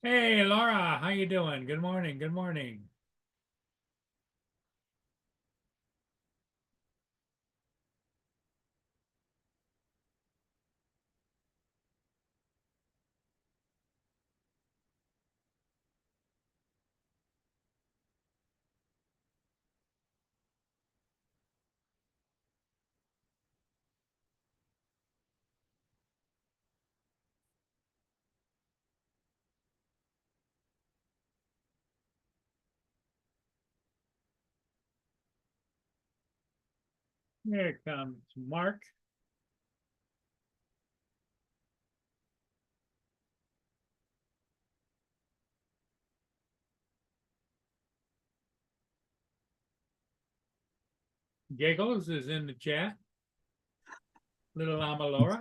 Hey, Laura, how you doing? Good morning. Good morning. Here comes Mark. Giggles is in the chat. Little Llama Laura,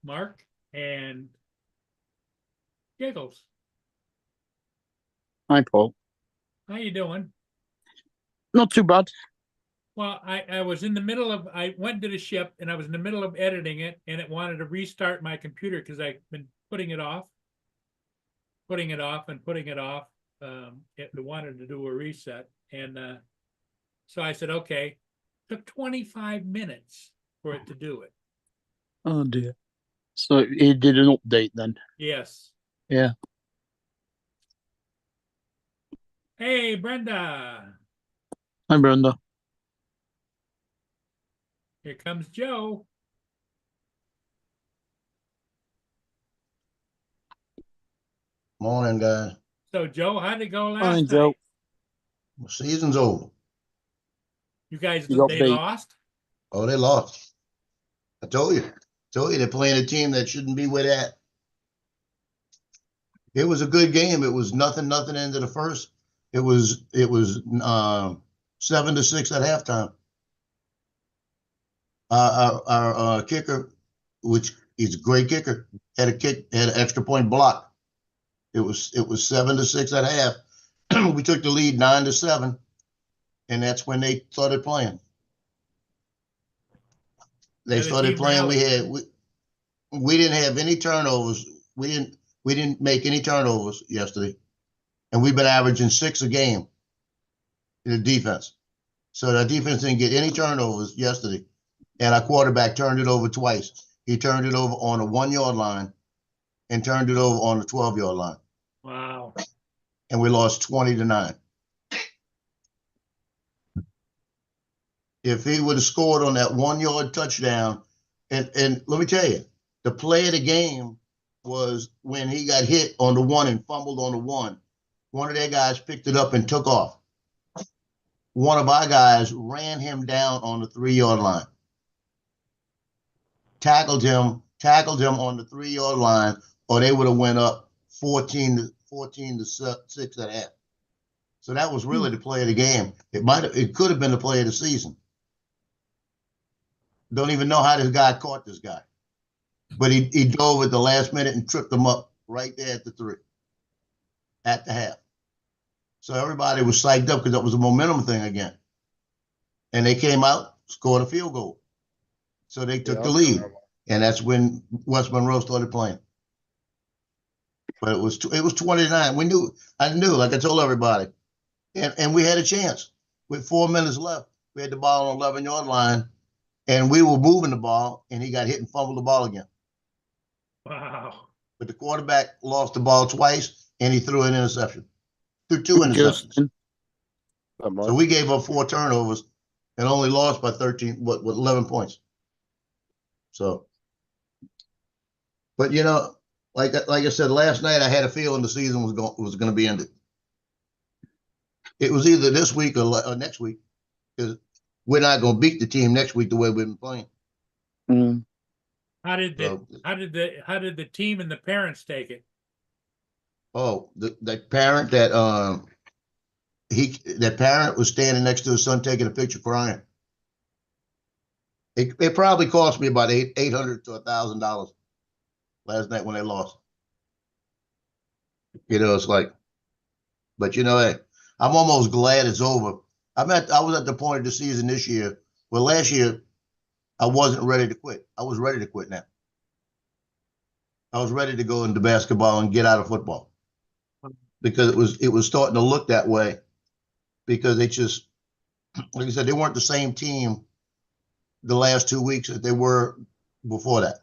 Mark, and Giggles. Hi, Paul. How you doing? Not too bad. Well, I was in the middle of, I went to the ship and I was in the middle of editing it and it wanted to restart my computer because I've been putting it off, putting it off and putting it off. It wanted to do a reset. And so I said, okay, took 25 minutes for it to do it. Oh dear. So he did an update then. Yes. Yeah. Hey, Brenda. Hi, Brenda. Here comes Joe. Morning, guys. So, Joe, how'd it go Hi, last Joe. night? The season's over. You guys, You got they beat. lost? Oh, they lost. I told you. Told you they're playing a team that shouldn't be where they're at. It was a good game. It was nothing into the first. It was 7-6 at halftime. Our kicker, which is a great kicker, had an extra point block. It was 7-6 at half. We took the lead 9-7, and that's when they started playing. They Yeah, the started team playing. rallied. We didn't have any turnovers. We didn't make any turnovers yesterday, and we've been averaging 6 a game in the defense. So the defense didn't get any turnovers yesterday, and our quarterback turned it over twice. He turned it over on a 1 yard line and turned it over on the 12-yard line, Wow. and we lost 20-9. If he would have scored on that 1 yard touchdown, and let me tell you, the play of the game was when he got hit on the one and fumbled on the one. One of their guys picked it up and took off. One of our guys ran him down on the 3 yard line, tackled him on the 3 yard line, or they would have went up 14-6 at half. So that was really the play of the game. It could have been the play of the season. Don't even know how this guy caught this guy, but he dove at the last minute and tripped him up right there at the 3, at the half. So everybody was psyched up because that was a momentum thing again. And they came out, scored a field goal. So they took the lead. And that's when West Monroe started playing. But it was 29. I knew, like I told everybody. And we had a chance. With 4 minutes left, we had the ball on the 11-yard line, and we were moving the ball, and he got hit and fumbled the ball again. Wow. But the quarterback lost the ball twice, and he threw an interception. Threw 2 interceptions. So we gave up 4 turnovers and only lost by 11 points. So, but like I said last night, I had a feeling the season was going to be ended. It was either this week or next week, because we're not going to beat the team next week the way we've been playing. Mm. How did the team and the parents take it? Oh, the parent that parent was standing next to his son taking a picture crying. It probably cost me about $800 to $1,000 last night when they lost. It's like, but hey, I'm almost glad it's over. I was at the point of the season this year. Well, last year I wasn't ready to quit. I was ready to quit now. I was ready to go into basketball and get out of football because it was starting to look that way because they just, like I said, they weren't the same team the last 2 weeks that they were before that.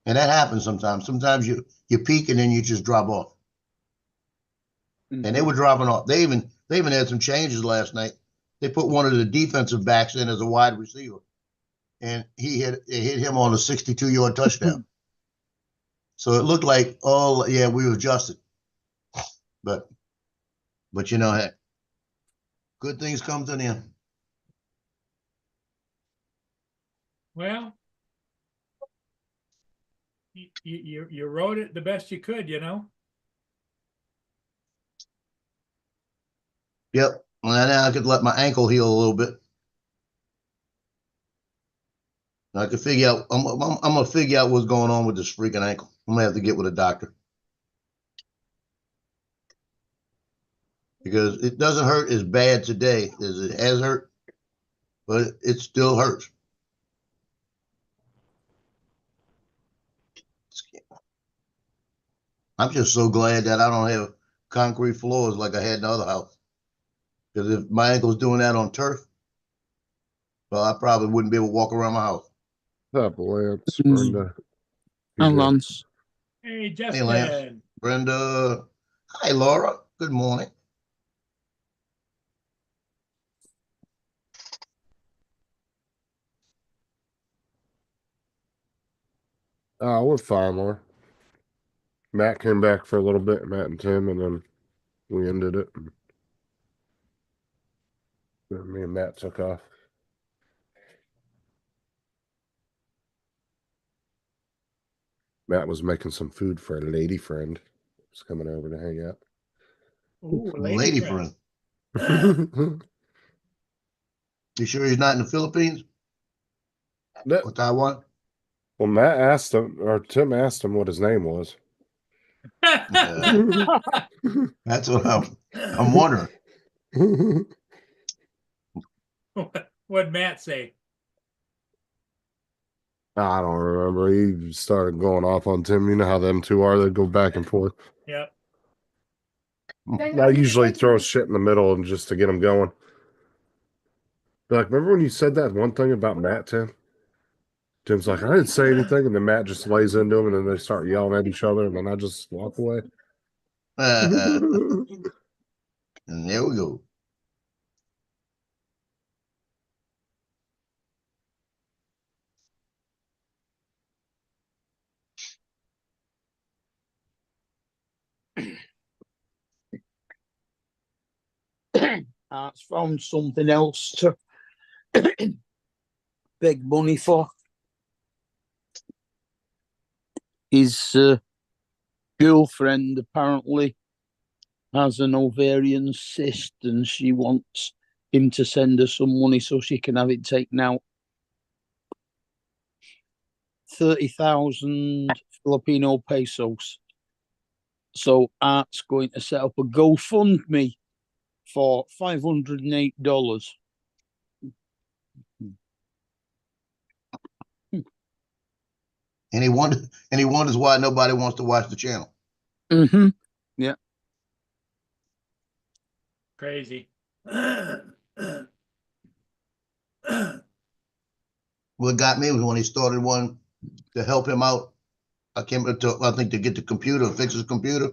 And that happens sometimes. Sometimes you peak and then you just drop off. And they were dropping off. They even had some changes last night. They put one of the defensive backs in as a wide receiver, and it hit him on a 62-yard touchdown. So it looked like, oh yeah, we adjusted. But you know, heck, good things come to an end. Well, you rode it the best you could, you know? Yep. Well, now I could let my ankle heal a little bit. I could figure out. I'm gonna figure out what's going on with this freaking ankle. I'm gonna have to get with a doctor because it doesn't hurt as bad today as it has hurt, but it still hurts. I'm just so glad that I don't have concrete floors like I had in the other house. Because if my ankle's doing that on turf, well, I probably wouldn't be able to walk around my house. What's up, Lance? Mm. Brenda. Hi, TJ. Lance. Hey, Hey, Lance. Justin. Brenda. Hi, Laura. Good morning. We're fine, Laura. Matt came back for a little bit, Matt and Tim, and then we ended it. And then me and Matt took off. Matt was making some food for a lady friend. Who's coming over to hang out. Ooh, Lady friend. You sure he's not in the Philippines or Taiwan? Well, Matt asked him, or Tim asked him what his name was. That's what I'm wondering. What'd Matt say? I don't remember. He started going off on Tim. You know how them two are. They go back and forth. Yep. I usually throw shit in the middle and just to get them going. Like, remember when you said that one thing about Matt, Tim? Tim's like, I didn't say anything, and then Matt just lays into him, and then they start yelling at each other, and then I just walk away. And there we go. Art's found something else to beg money for. His girlfriend apparently has an ovarian cyst and she wants him to send her some money so she can have it taken out. 30,000 Filipino pesos. So Art's going to set up a GoFundMe for $508. And he wonders why nobody wants to watch the channel. Mm-hmm. Yeah. Crazy. What got me was when he started one to help him out. I think to get the computer, fix his computer.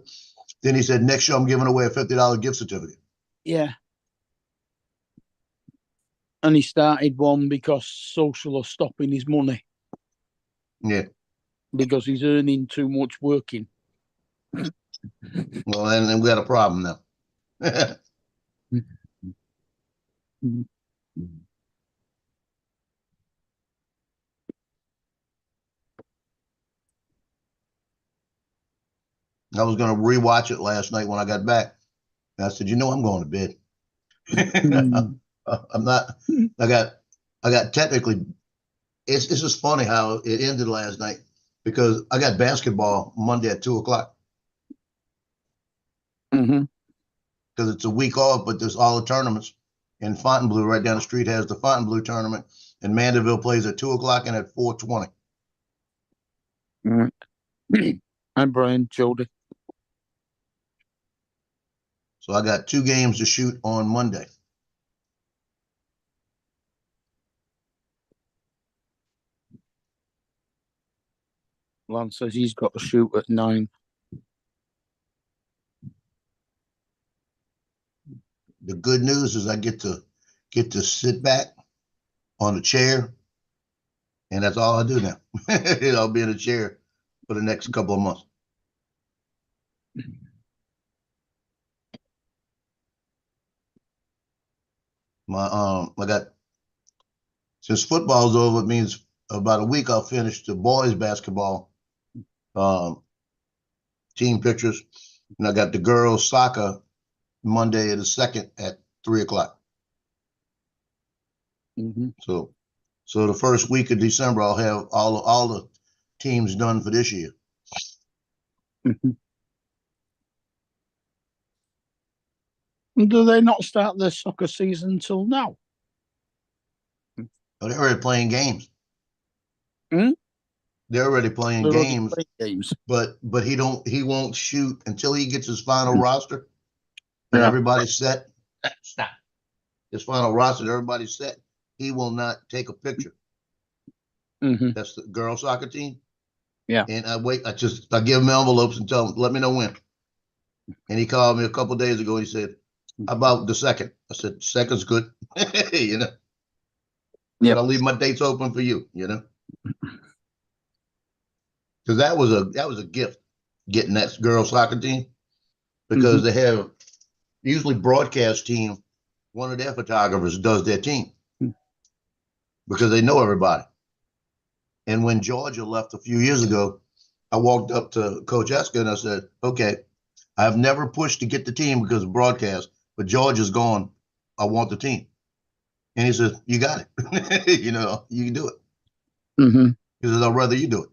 Then he said, next show I'm giving away a $50 gift certificate. Yeah. And he started one because social are stopping his money. Yeah. Because he's earning too much working. Well, then we got a problem now. I was going to rewatch it last night when I got back. And I said, I'm going to bed. I'm not. I got technically. It's just funny how it ended last night because I got basketball Monday at 2:00. Mm-hmm. Because it's a week off, but there's all the tournaments. And Fontainebleau right down the street has the Fontainebleau tournament, and Mandeville plays at 2:00 and at 4:20. Mm-hmm. Hi, Brian, Jody. So I got 2 games to shoot on Monday. Lance says he's got to shoot at 9. The good news is I get to sit back on a chair, and that's all I do now. I'll be in a chair for the next couple of months. I got, since football's over, it means about a week I'll finish the boys basketball team pictures, and I got the girls soccer Monday the 2nd at 3:00. Mm-hmm. So the first week of December I'll have all the teams done for this year. Mm-hmm. Do they not start their soccer season till now? They're already playing games. Hmm? They're already playing They're already games, playing games. but he won't shoot until he gets his final roster and Yeah. everybody's set. Stop. His final roster, everybody's set. He will not take a picture. Mm-hmm. That's the girl soccer team. Yeah. And I give him envelopes and tell him, let me know when. And he called me a couple days ago. He said, about the 2nd. I said, 2nd's good. You know. Yeah. I'll leave my dates open for you, you know. Because that was a gift, getting that girl soccer team. Because they have usually broadcast team, one of their photographers does their team. Because they know everybody. And when Georgia left a few years ago, I walked up to Coach Eska and I said, okay, I've never pushed to get the team because of broadcast, but Georgia's gone. I want the team. And he says, you got it. You know, you can do it. Mm-hmm. He says, I'd rather you do it.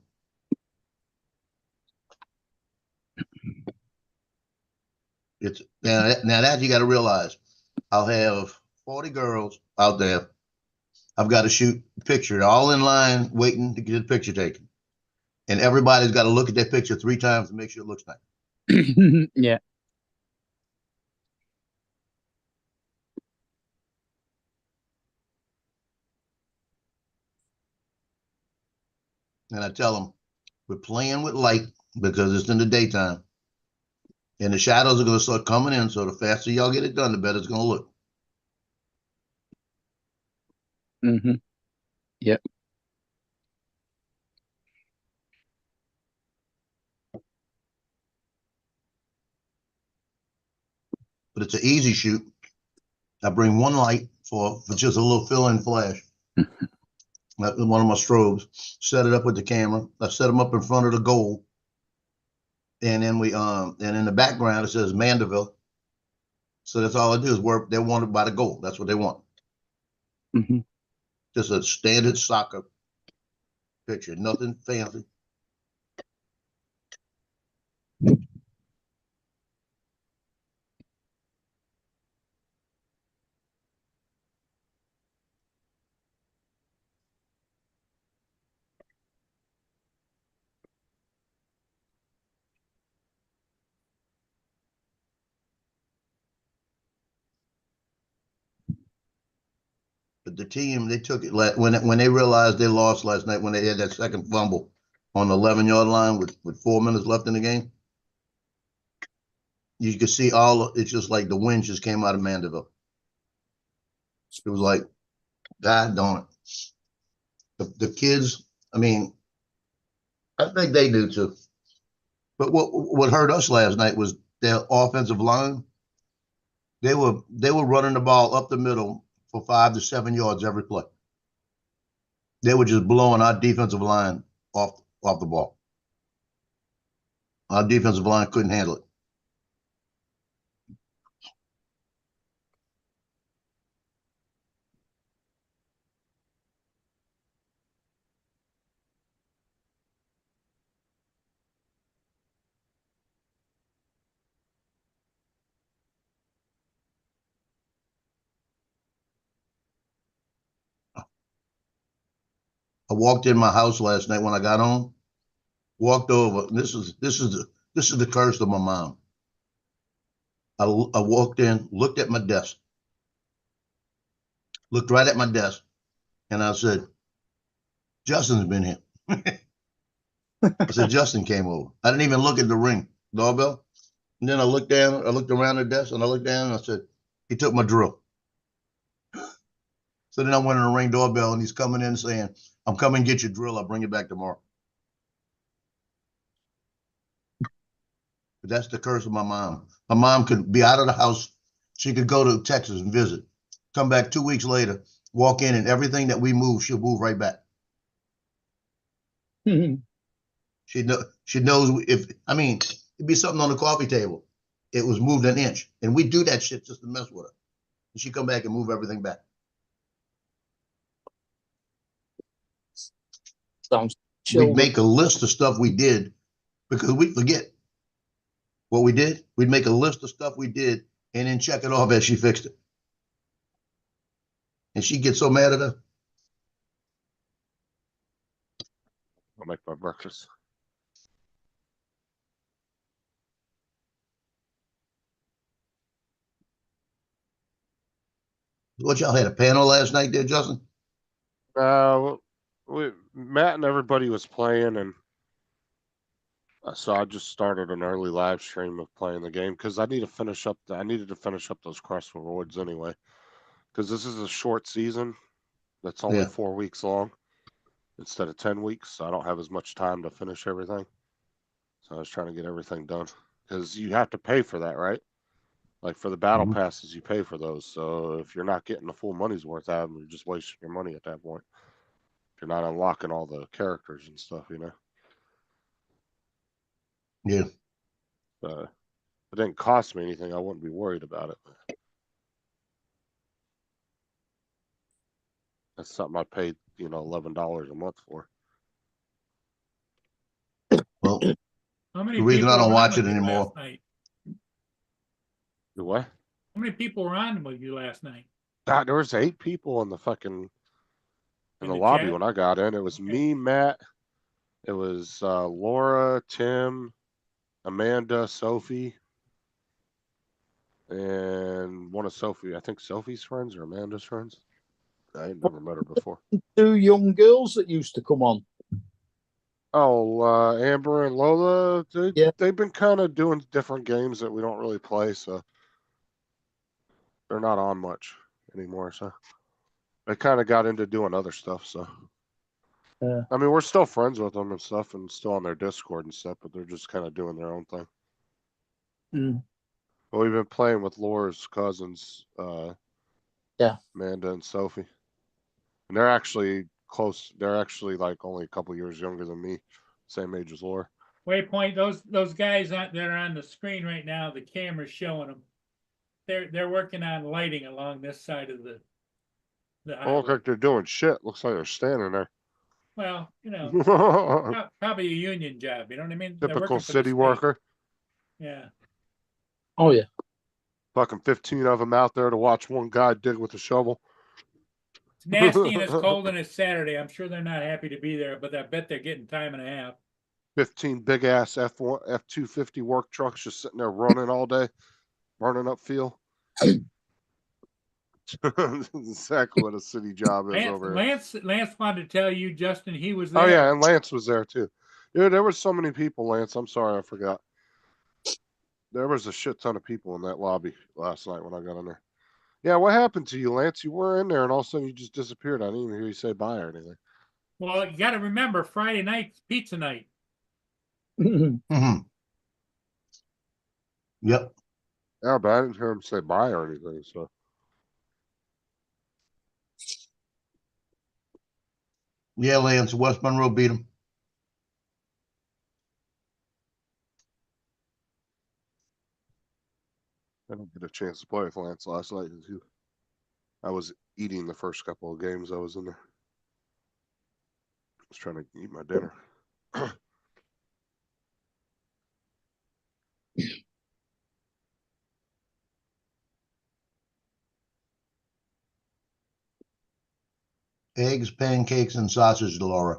It's now that you got to realize, I'll have 40 girls out there. I've got to shoot a picture, all in line, waiting to get a picture taken. And everybody's got to look at that picture 3 times to make sure it looks nice. Yeah. And I tell them, we're playing with light because it's in the daytime. And the shadows are going to start coming in. So the faster y'all get it done, the better it's going to look. Mm-hmm. Yep. But it's an easy shoot. I bring one light for just a little fill-in flash. One of my strobes. Set it up with the camera. I set them up in front of the goal. And then and in the background it says Mandeville. So that's all I do is work. They want it by the goal. That's what they want. Mm-hmm. Just a standard soccer picture, nothing fancy. But the team, they took it when they realized they lost last night, when they had that second fumble on the 11-yard line with 4 minutes left in the game. You could see it's just like the wind just came out of Mandeville. It was like, God darn it. The kids, I mean, I think they do too. But what hurt us last night was their offensive line. They were running the ball up the middle for 5 to 7 yards every play. They were just blowing our defensive line off the ball. Our defensive line couldn't handle it. I walked in my house last night when I got home. walked over. This is the curse of my mom. I walked in, looked at my desk, looked right at my desk, and I said, Justin's been here. I said, Justin came over. I didn't even look at the ring doorbell. And then I looked down, I looked around the desk, and I looked down, and I said, he took my drill. So then I went on the ring doorbell, and he's coming in saying, I'm coming to get your drill. I'll bring it back tomorrow. But that's the curse of my mom. My mom could be out of the house. She could go to Texas and visit, come back 2 weeks later, walk in, and everything that we move, she'll move right back. She knows if, I mean, it'd be something on the coffee table. It was moved an inch, and we do that shit just to mess with her. And she come back and move everything back. Sounds We'd children. make a list of stuff we did because we forget what we did. We'd make a list of stuff we did and then check it off as she fixed it. And she'd get so mad at her. I'll make my breakfast. What, y'all had a panel last night there, Justin? Matt and everybody was playing, and so I just started an early live stream of playing the game because I need to finish up. I needed to finish up those quest rewards anyway, because this is a short season that's only 4 weeks long instead of 10 weeks. So I don't have as much time to finish everything. So I was trying to get everything done because you have to pay for that, right? Like for the battle passes, you pay for those. So if you're not getting the full money's worth out of them, you're just wasting your money at that point. If you're not unlocking all the characters and stuff, you know. Yeah. If it didn't cost me anything, I wouldn't be worried about it. That's something I paid, $11 a month for. Well, How many the reason people I don't were watch on it with you anymore. last night? The what? How many people were on with you last night? God, there was 8 people in the fucking in the the lobby chat? when I got in. It was me, Matt. It was Laura, Tim, Amanda, Sophie, and one of Sophie. I think Sophie's friends or Amanda's friends. I ain't never met her before. 2 young girls that used to come on. Oh, Amber and Lola. Yeah. They've been kind of doing different games that we don't really play, so they're not on much anymore. So they kind of got into doing other stuff. So Yeah. I mean, we're still friends with them and stuff, and still on their Discord and stuff, but they're just kind of doing their own thing. But we've been playing with Laura's cousins, Amanda and Sophie, and they're actually close. They're actually like only a couple years younger than me, same age as Laura. Waypoint, those guys that are on the screen right now, the camera's showing them. They're working on lighting along this side of the Don't look like they're doing shit. Looks like they're standing there. Well, probably a union job. You know what I mean? Typical city worker. Yeah. Oh yeah. Fucking 15 of them out there to watch one guy dig with a shovel. It's nasty and it's cold and it's Saturday. I'm sure they're not happy to be there, but I bet they're getting time and a half. 15 big ass F-250 work trucks just sitting there running all day, burning up fuel. Exactly what a city job is over here. Lance wanted to tell you, Justin, he was there. Oh yeah, and Lance was there too. Yeah, there were so many people, Lance. I'm sorry, I forgot. There was a shit ton of people in that lobby last night when I got in there. Yeah, what happened to you, Lance? You were in there and all of a sudden you just disappeared. I didn't even hear you say bye or anything. Well, you got to remember Friday night's pizza night. Yep. Yeah, but I didn't hear him say bye or anything, so. Yeah, Lance, West Monroe beat him. I didn't get a chance to play with Lance last night. I was eating the first couple of games I was in there. I was trying to eat my dinner. Eggs, pancakes, and sausage, Laura.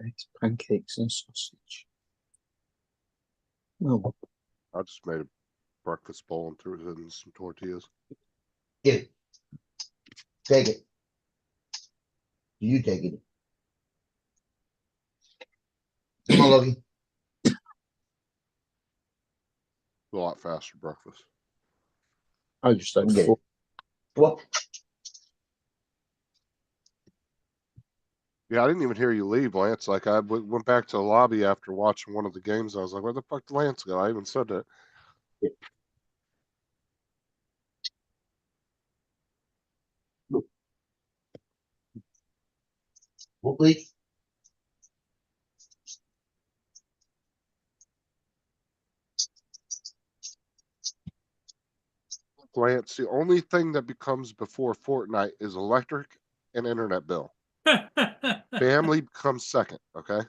Eggs, pancakes, and sausage. Well, I just made a breakfast bowl and threw it in some tortillas. Get it. Take it. You take it. Come on, Loki. A lot faster breakfast. I just had Okay. four. What? Yeah, I didn't even hear you leave, Lance. Like I went back to the lobby after watching one of the games. I was like, "Where the fuck did Lance go?" I even said that. What, please? Lance, the only thing that becomes before Fortnite is electric and internet bill. Family comes second, okay?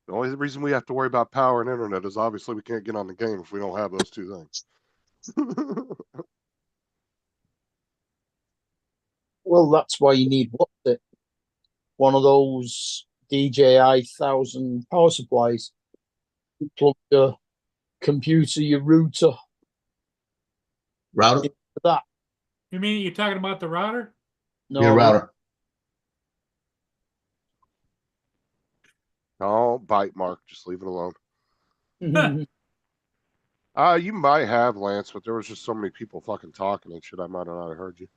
The only reason we have to worry about power and internet is obviously we can't get on the game if we don't have those two things. Well, that's why you need what's it? One of those DJI 1000 power supplies. You plug your computer, your router Router? into that. You mean you're talking about the router? No, Your router. Don't bite, Mark. Just leave it alone. Mhm. You might have, Lance, but there was just so many people fucking talking and shit. I might have not heard you.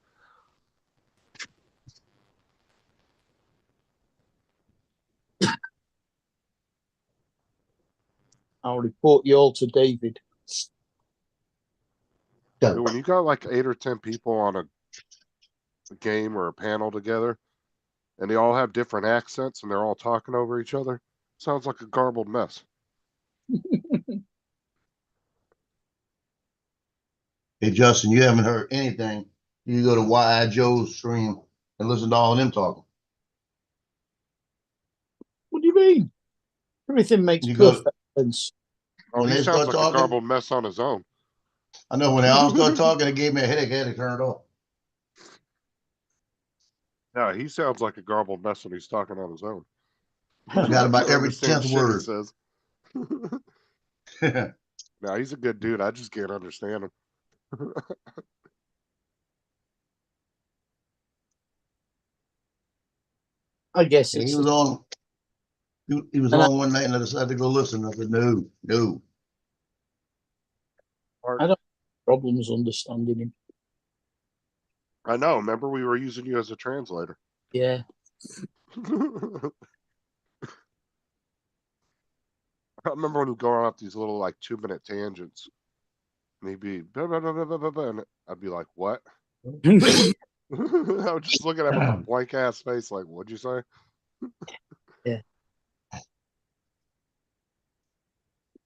I'll report you all to David. Dude, when you got like 8 or 10 people on a game or a panel together, and they all have different accents and they're all talking over each other, sounds like a garbled mess. Hey, Justin, you haven't heard anything. You go to Y.I. Joe's stream and listen to all of them talking. What do you mean? Everything makes You go- perfect sense. Oh, When he they sounds start like a talking- garbled mess on his own. I know when they all start talking, it gave me a headache. I had to turn it off. Yeah, he sounds like a garbled mess when he's talking on his own. I got about You every understand 10th shit he word. says. No, he's a good dude. I just can't understand him. I guess He it's was on. He was And on one night and I decided to go listen. I said, no. problems understanding him. I know. Remember, we were using you as a translator. Yeah. I remember when you go off these little like 2-minute tangents, and he'd be, blah, blah, blah, blah, blah, blah, and I'd be like, "What?" I was just looking at him with a blank ass face, like, "What'd you say?"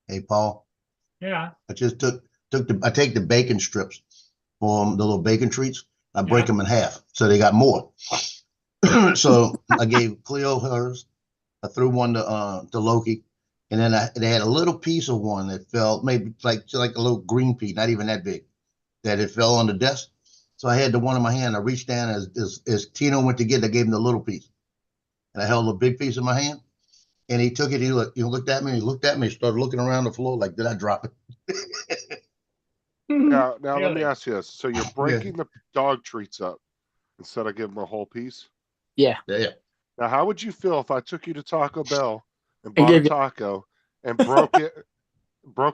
Hey, Paul, Yeah. I just I take the bacon strips from the little bacon treats. I break Yeah. them in half. So they got more. So I gave Cleo hers. I threw one to Loki. And then they had a little piece of one that fell, maybe like a little green pea, not even that big, that it fell on the desk. So I had the one in my hand. I reached down as Tino went to get it, I gave him the little piece. And I held a big piece in my hand. And he took it, he looked at me, he started looking around the floor like, did I drop it? Now let me Really? ask you this: so you're breaking the dog treats up instead of giving them a whole piece? Yeah. Yeah. Now, how would you feel if I took you to Taco Bell and I bought a gave you- taco and broke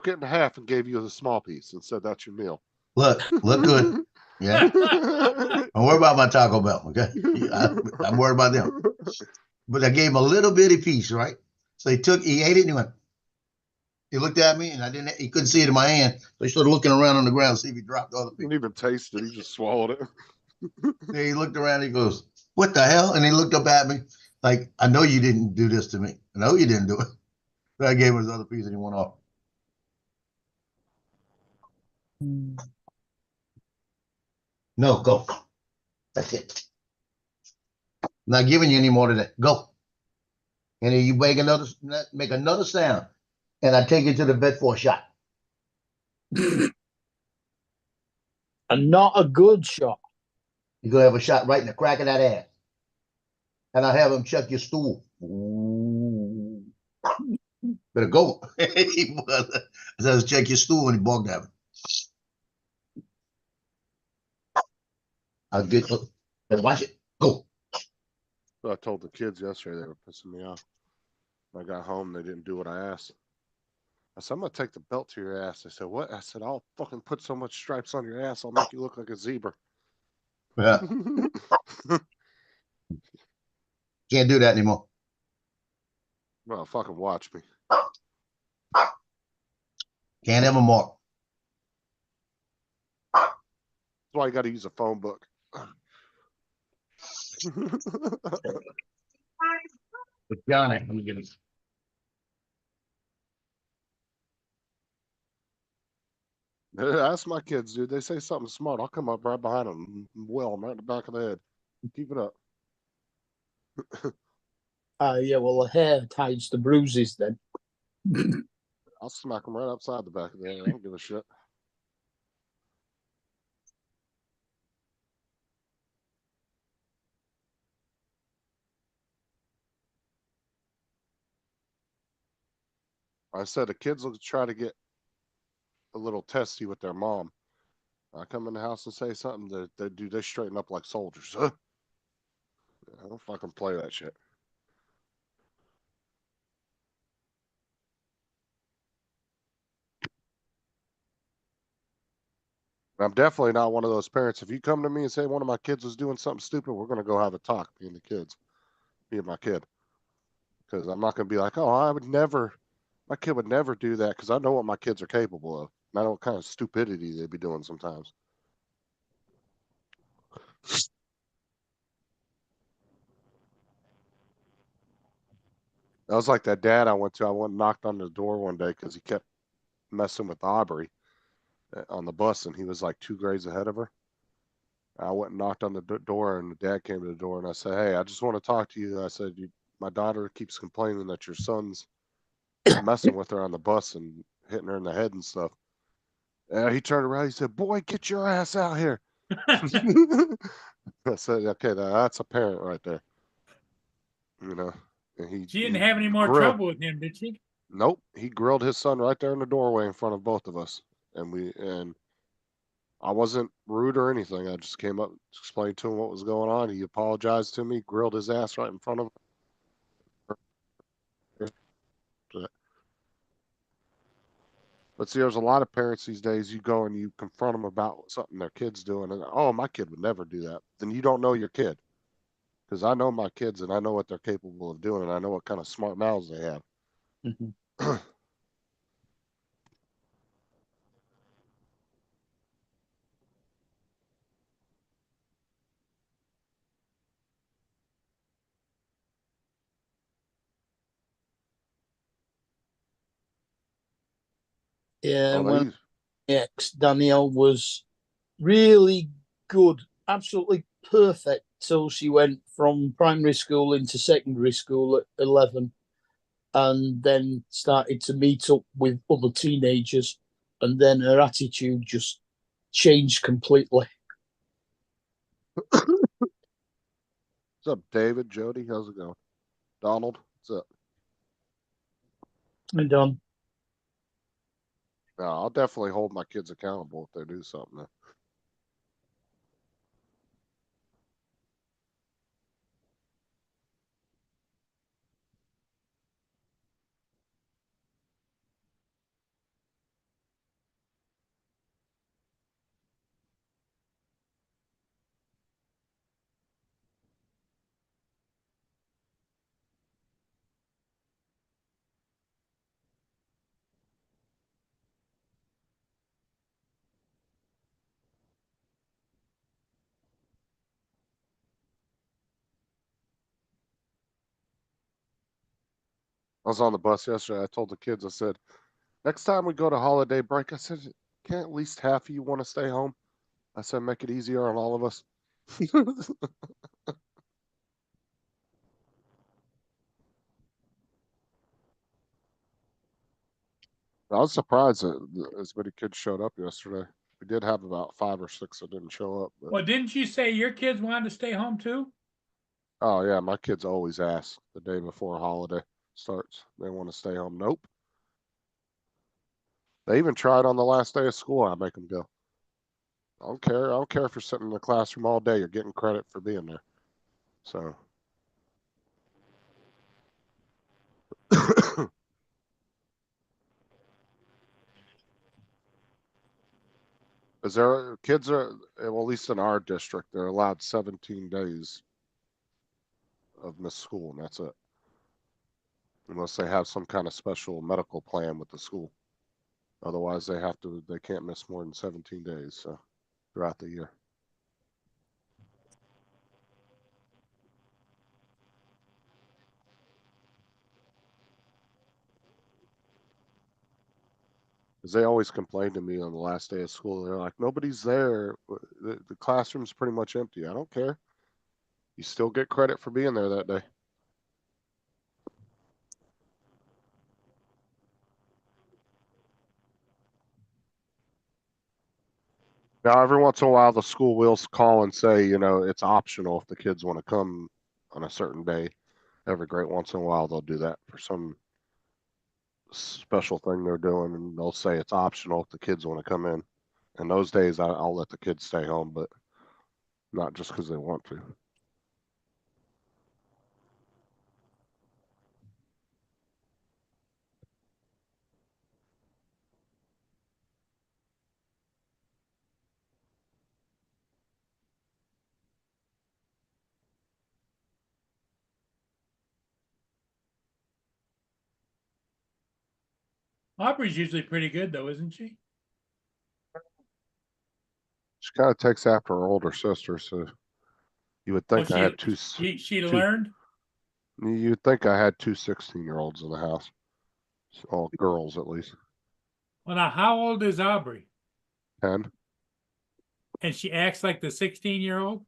it in half and gave you the small piece and said that's your meal? Look good. Yeah. Don't worry about my Taco Bell, okay? I'm worried about them. But I gave him a little bitty piece, right? So he ate it and he looked at me and he couldn't see it in my hand. So he started looking around on the ground to see if he dropped the other piece. Didn't even taste it. He just swallowed it. Then he looked around, he goes, what the hell? And he looked up at me like, I know you didn't do this to me. I know you didn't do it. So I gave him his other piece and he went off. No, go. That's it. I'm not giving you any more today. Go. And then you make another sound. And I take you to the vet for a shot. And not a good shot. You're gonna have a shot right in the crack of that ass. And I have him check your stool. Ooh. Better go. He was. I said, check your stool, and he bugged at me. I'll get. Better watch it. Go. So I told the kids yesterday they were pissing me off. When I got home, they didn't do what I asked. I said, I'm gonna take the belt to your ass. They said, what? I said, I'll fucking put so much stripes on your ass, I'll make you look like a zebra. Yeah. Can't do that anymore. Well, fucking watch me. Can't have a mark. That's why you got to use a phone book. But Johnny, let me get it. Ask my kids, dude. They say something smart. I'll come up right behind them and whale them right in the back of the head. Keep it up. Yeah, well, the hair hides the bruises then. I'll smack them right upside the back of the head. I don't give a shit. I said the kids will try to get a little testy with their mom. I come in the house and say something, they straighten up like soldiers. I don't fucking play that shit. I'm definitely not one of those parents. If you come to me and say one of my kids was doing something stupid, we're going to go have a talk, me and the kids, me and my kid. Because I'm not going to be like, oh, my kid would never do that, because I know what my kids are capable of. And I know what kind of stupidity they'd be doing sometimes. That was like that dad I went and knocked on the door one day because he kept messing with Aubrey on the bus, and he was like 2 grades ahead of her. I went and knocked on the door, and the dad came to the door, and I said, hey, I just want to talk to you. I said, my daughter keeps complaining that your son's messing with her on the bus and hitting her in the head and stuff. And he turned around, he said, boy, get your ass out here. I said, okay, that's a parent right there. You know, and She didn't have any more grilled, trouble with him, did she? nope, he grilled his son right there in the doorway in front of both of us. And I wasn't rude or anything. I just came up, explained to him what was going on. He apologized to me, grilled his ass right in front of him. But see, there's a lot of parents these days, you go and you confront them about something their kid's doing, and oh, my kid would never do that. Then you don't know your kid. Because I know my kids and I know what they're capable of doing, and I know what kind of smart mouths they have. Mhm. Yeah, Oh, when they ex Danielle was really good, absolutely perfect till she went from primary school into secondary school at 11 and then started to meet up with other teenagers. And then her attitude just changed completely. What's up, David, Jody? How's it going? Donald, what's up? And No, I'll definitely hold my kids accountable if they do something. I was on the bus yesterday. I told the kids, I said, next time we go to holiday break, I said, can't at least half of you want to stay home? I said, make it easier on all of us. I was surprised that as many kids showed up yesterday. We did have about 5 or 6 that didn't show up. But Well, didn't you say your kids wanted to stay home too? oh yeah, my kids always ask the day before a holiday starts. They want to stay home. Nope. They even tried on the last day of school. I make them go. I don't care. I don't care if you're sitting in the classroom all day. You're getting credit for being there. So. Is there kids are well, at least in our district, they're allowed 17 days of missed school, and that's it. Unless they have some kind of special medical plan with the school. Otherwise, they can't miss more than 17 days so, throughout the year. Because they always complain to me on the last day of school. They're like, nobody's there. The classroom's pretty much empty. I don't care. You still get credit for being there that day. Now, every once in a while, the school will call and say, it's optional if the kids want to come on a certain day. Every great once in a while, they'll do that for some special thing they're doing, and they'll say it's optional if the kids want to come in. And those days, I'll let the kids stay home, but not just because they want to. Aubrey's usually pretty good though, isn't she? She kind of takes after her older sister, so you would think I had two. She two- learned. You'd think I had two 16-year-olds in the house, all girls at least. Well, now how old is Aubrey? 10. And she acts like the 16-year-old?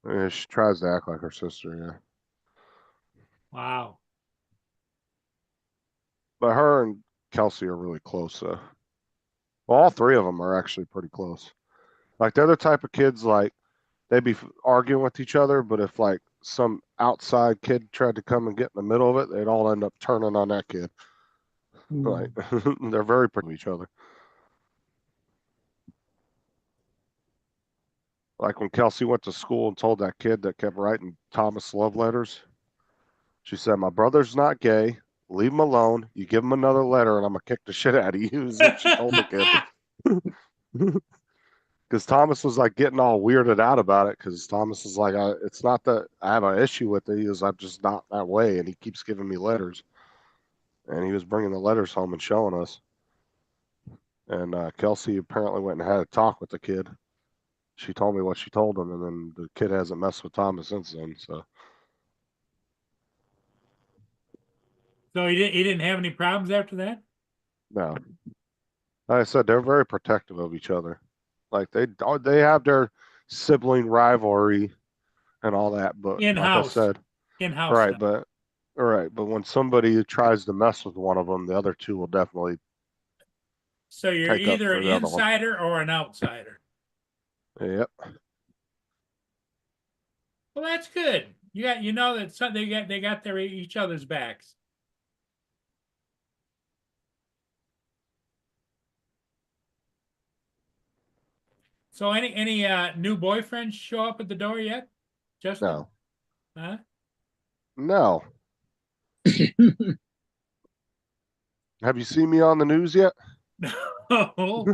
Yeah, she tries to act like her sister, yeah. Wow. But her and Kelsey are really close. Well, all 3 of them are actually pretty close. Like they're the type of kids like they'd be arguing with each other, but if like some outside kid tried to come and get in the middle of it, they'd all end up turning on that kid. Like they're very pretty to each other. Like when Kelsey went to school and told that kid that kept writing Thomas love letters, she said, "My brother's not gay. Leave him alone. You give him another letter, and I'm gonna kick the shit out of you." Is what she told the kid. Because Thomas was like getting all weirded out about it. Because Thomas is like, it's not that I have an issue with it. He was, I'm just not that way, and he keeps giving me letters. And he was bringing the letters home and showing us. And Kelsey apparently went and had a talk with the kid. She told me what she told him, and then the kid hasn't messed with Thomas since then. So he didn't have any problems after that? no, like I said, they're very protective of each other. Like they have their sibling rivalry and all that, but like I In-house. said, In-house. right, but when somebody tries to mess with one of them, the other 2 will definitely. So you're take up either for an the other one. insider or an outsider. Yep. Well, that's good. You know that they got their each other's backs. So any new boyfriends show up at the door yet? Justin? No. Huh? No. Have you seen me on the news yet? No.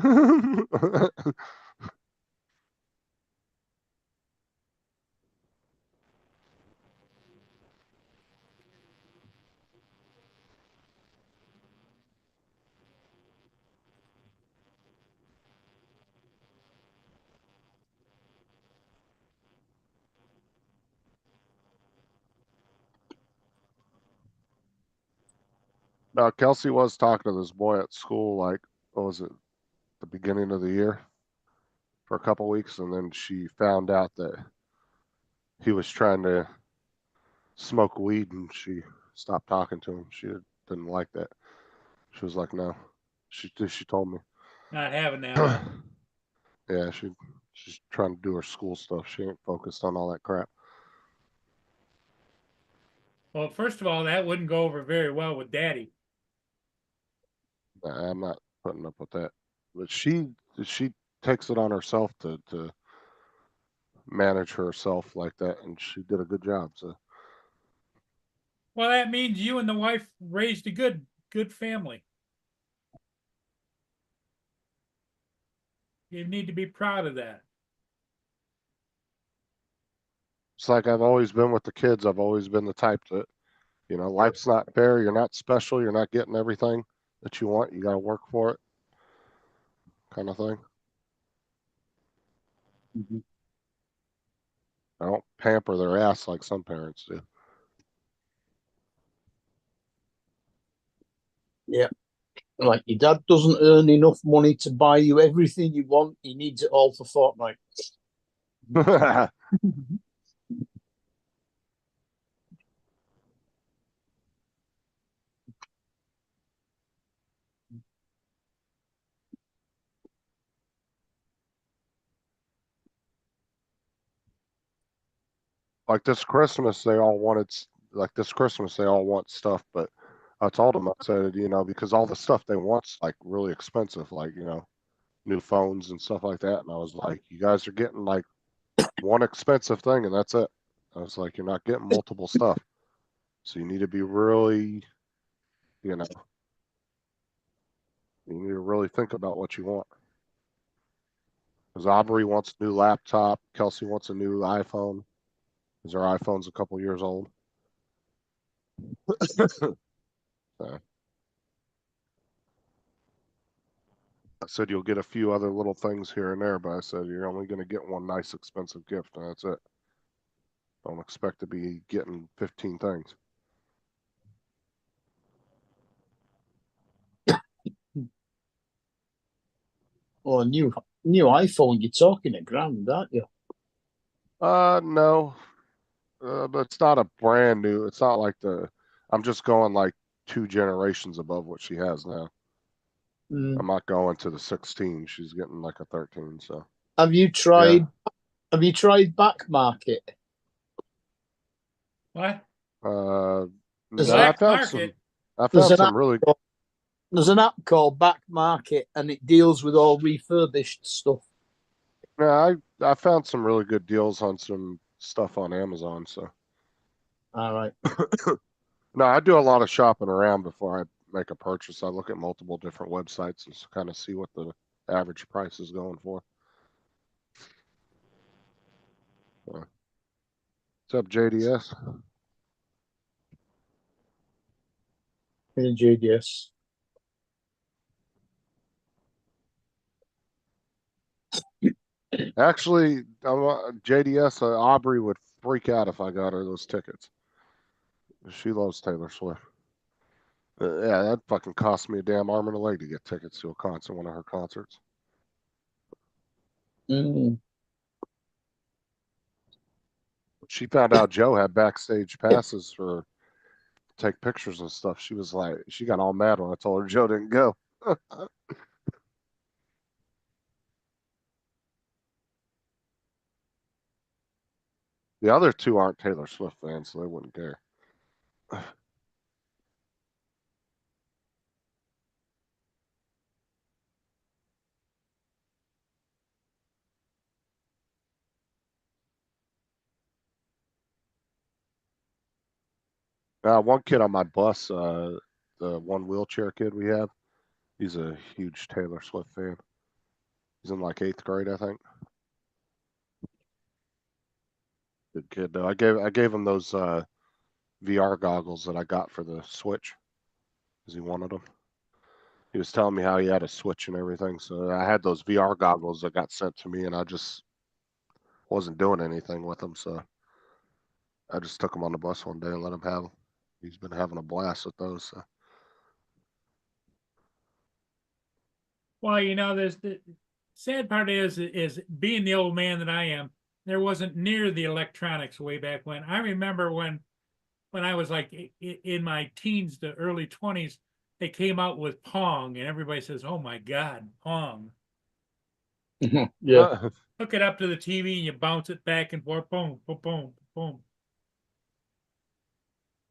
Now, Kelsey was talking to this boy at school, like, what was it, the beginning of the year for a couple weeks, and then she found out that he was trying to smoke weed, and she stopped talking to him. She didn't like that. She was like, no. She told me. Not having that. Yeah, she's trying to do her school stuff. She ain't focused on all that crap. Well, first of all, that wouldn't go over very well with Daddy. Nah, I'm not putting up with that. But she takes it on herself to manage herself like that, and she did a good job. So Well, that means you and the wife raised a good family. You need to be proud of that. it's like I've always been with the kids. I've always been the type that, life's not fair. You're not special. You're not getting everything that you want. You got to work for it, kind of thing. Mhm. I don't pamper their ass like some parents do. Yeah. Like your dad doesn't earn enough money to buy you everything you want. He needs it all for Fortnite. Like this Christmas, they all wanted, like this Christmas, they all want stuff, but I told them, I said, because all the stuff they want's like really expensive, like, new phones and stuff like that. And I was like, you guys are getting like one expensive thing and that's it. I was like, you're not getting multiple stuff. So you need to be really, you know, you need to really think about what you want. Because Aubrey wants a new laptop. Kelsey wants a new iPhone. Because her iPhone's a couple years old. So I said you'll get a few other little things here and there, but I said you're only going to get one nice expensive gift, and that's it. Don't expect to be getting 15 things. Or a new iPhone, you're talking $1,000, aren't you? No, but it's not a brand new. It's not like I'm just going like 2 generations above what she has now. Mm. I'm not going to the 16. She's getting like a 13. So Have you tried? Have you tried Back Market? What? no, Black market. I There's found an some app. really. There's an app called Back Market, and it deals with all refurbished stuff. Yeah, I found some really good deals on some stuff on Amazon. So All right. no, I do a lot of shopping around before I make a purchase. I look at multiple different websites and kind of see what the average price is going for. What's up, JDS? In JDS. Actually, JDS, Aubrey would freak out if I got her those tickets. She loves Taylor Swift. Yeah, that fucking cost me a damn arm and a leg to get tickets to a concert, one of her concerts. Mm. She found out Joe had backstage passes for take pictures and stuff. She was like, she got all mad when I told her Joe didn't go. The other two aren't Taylor Swift fans, so they wouldn't care. One kid on my bus, the one wheelchair kid we have, he's a huge Taylor Swift fan. He's in like 8th grade, I think. Good kid though. I gave him those VR goggles that I got for the Switch because he wanted them. He was telling me how he had a Switch and everything. So I had those VR goggles that got sent to me, and I just wasn't doing anything with them. So I just took him on the bus one day and let him have them. He's been having a blast with those. So. Well, there's the sad part is being the old man that I am, there wasn't near the electronics way back when. I remember when I was like in my teens to early 20s, they came out with Pong, and everybody says, "Oh my God, Pong." Yeah. Hook it up to the TV and you bounce it back and forth, boom, boom, boom, boom.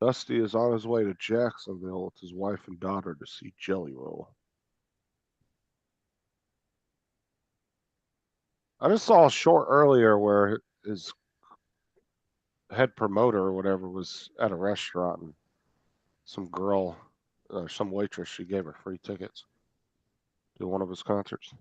Dusty is on his way to Jacksonville with his wife and daughter to see Jelly Roll. I just saw a short earlier where his head promoter or whatever was at a restaurant and some girl, some waitress, she gave her free tickets to one of his concerts.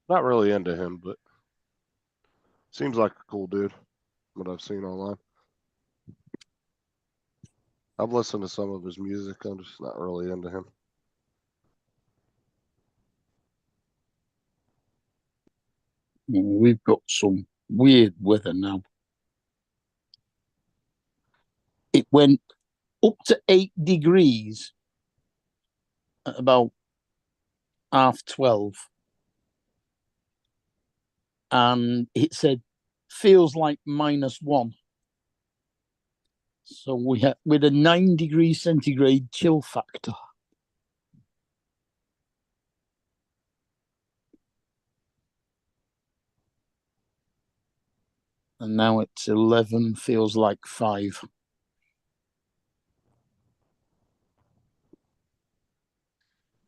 Not really into him, but seems like a cool dude, what I've seen online. I've listened to some of his music. I'm just not really into him. We've got some weird weather now. It went up to 8 degrees at about 12:30. And it said, feels like -1. So we had with a 9 degrees centigrade chill factor. And now it's 11, feels like 5.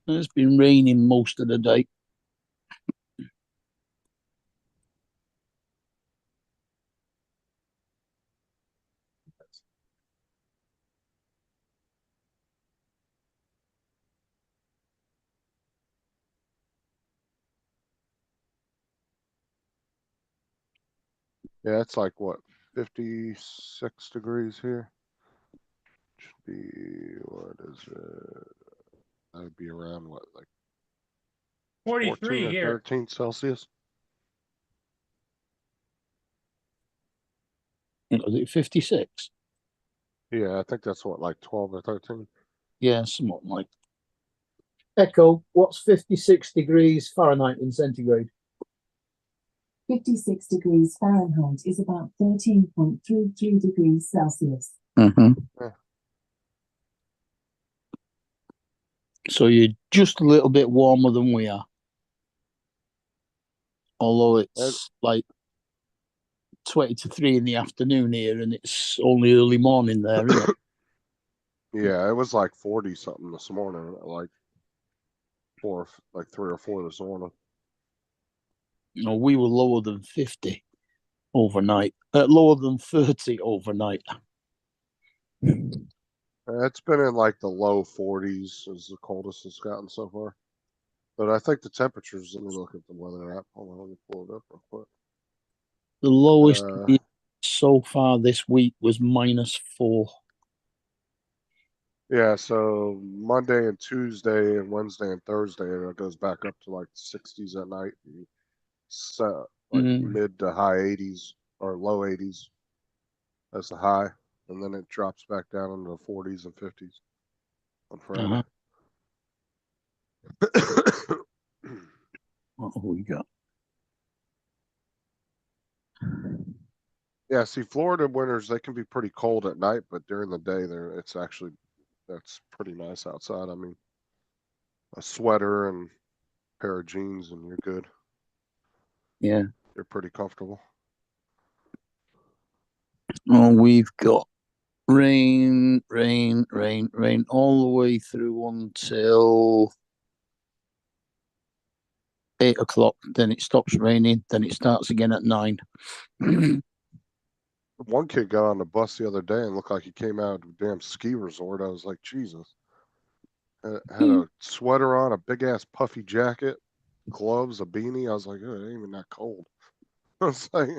It's been raining most of the day. Yeah, it's like what, 56 degrees here? Should be, what is it? That'd be around what, like 14 43 or here. 13 Celsius? Was it 56? Yeah, I think that's what, like 12 or 13. Yeah, somewhat like. Echo, what's 56 degrees Fahrenheit in centigrade? 56 degrees Fahrenheit is about 13.33 degrees Celsius. Mm-hmm. Yeah. So you're just a little bit warmer than we are. Although it's like 20 to 3 in the afternoon here and it's only early morning there, isn't it? Yeah, it was like 40 something this morning, like 3 or 4 this morning. No, we were lower than 50 overnight. Lower than 30 overnight. It's been in like the low 40s is the coldest it's gotten so far. But I think the temperatures, let me look at the weather app. Hold on, let me pull it up real quick. The lowest so far this week was -4. Yeah, so Monday and Tuesday and Wednesday and Thursday, it goes back up to like 60s at night. And like mid to high 80s or low 80s. That's the high. And then it drops back down into the 40s and 50s on Friday. What have we got? Yeah, see, Florida winters, they can be pretty cold at night, but during the day, that's pretty nice outside. I mean, a sweater and a pair of jeans and you're good. Yeah. You're pretty comfortable. Oh, we've got rain all the way through until 8 o'clock. Then it stops raining. Then it starts again at 9. One kid got on the bus the other day and looked like he came out of a damn ski resort. I was like, Jesus. Had a sweater on, a big ass puffy jacket, gloves, a beanie. I was like, oh, it ain't even that cold. I was like,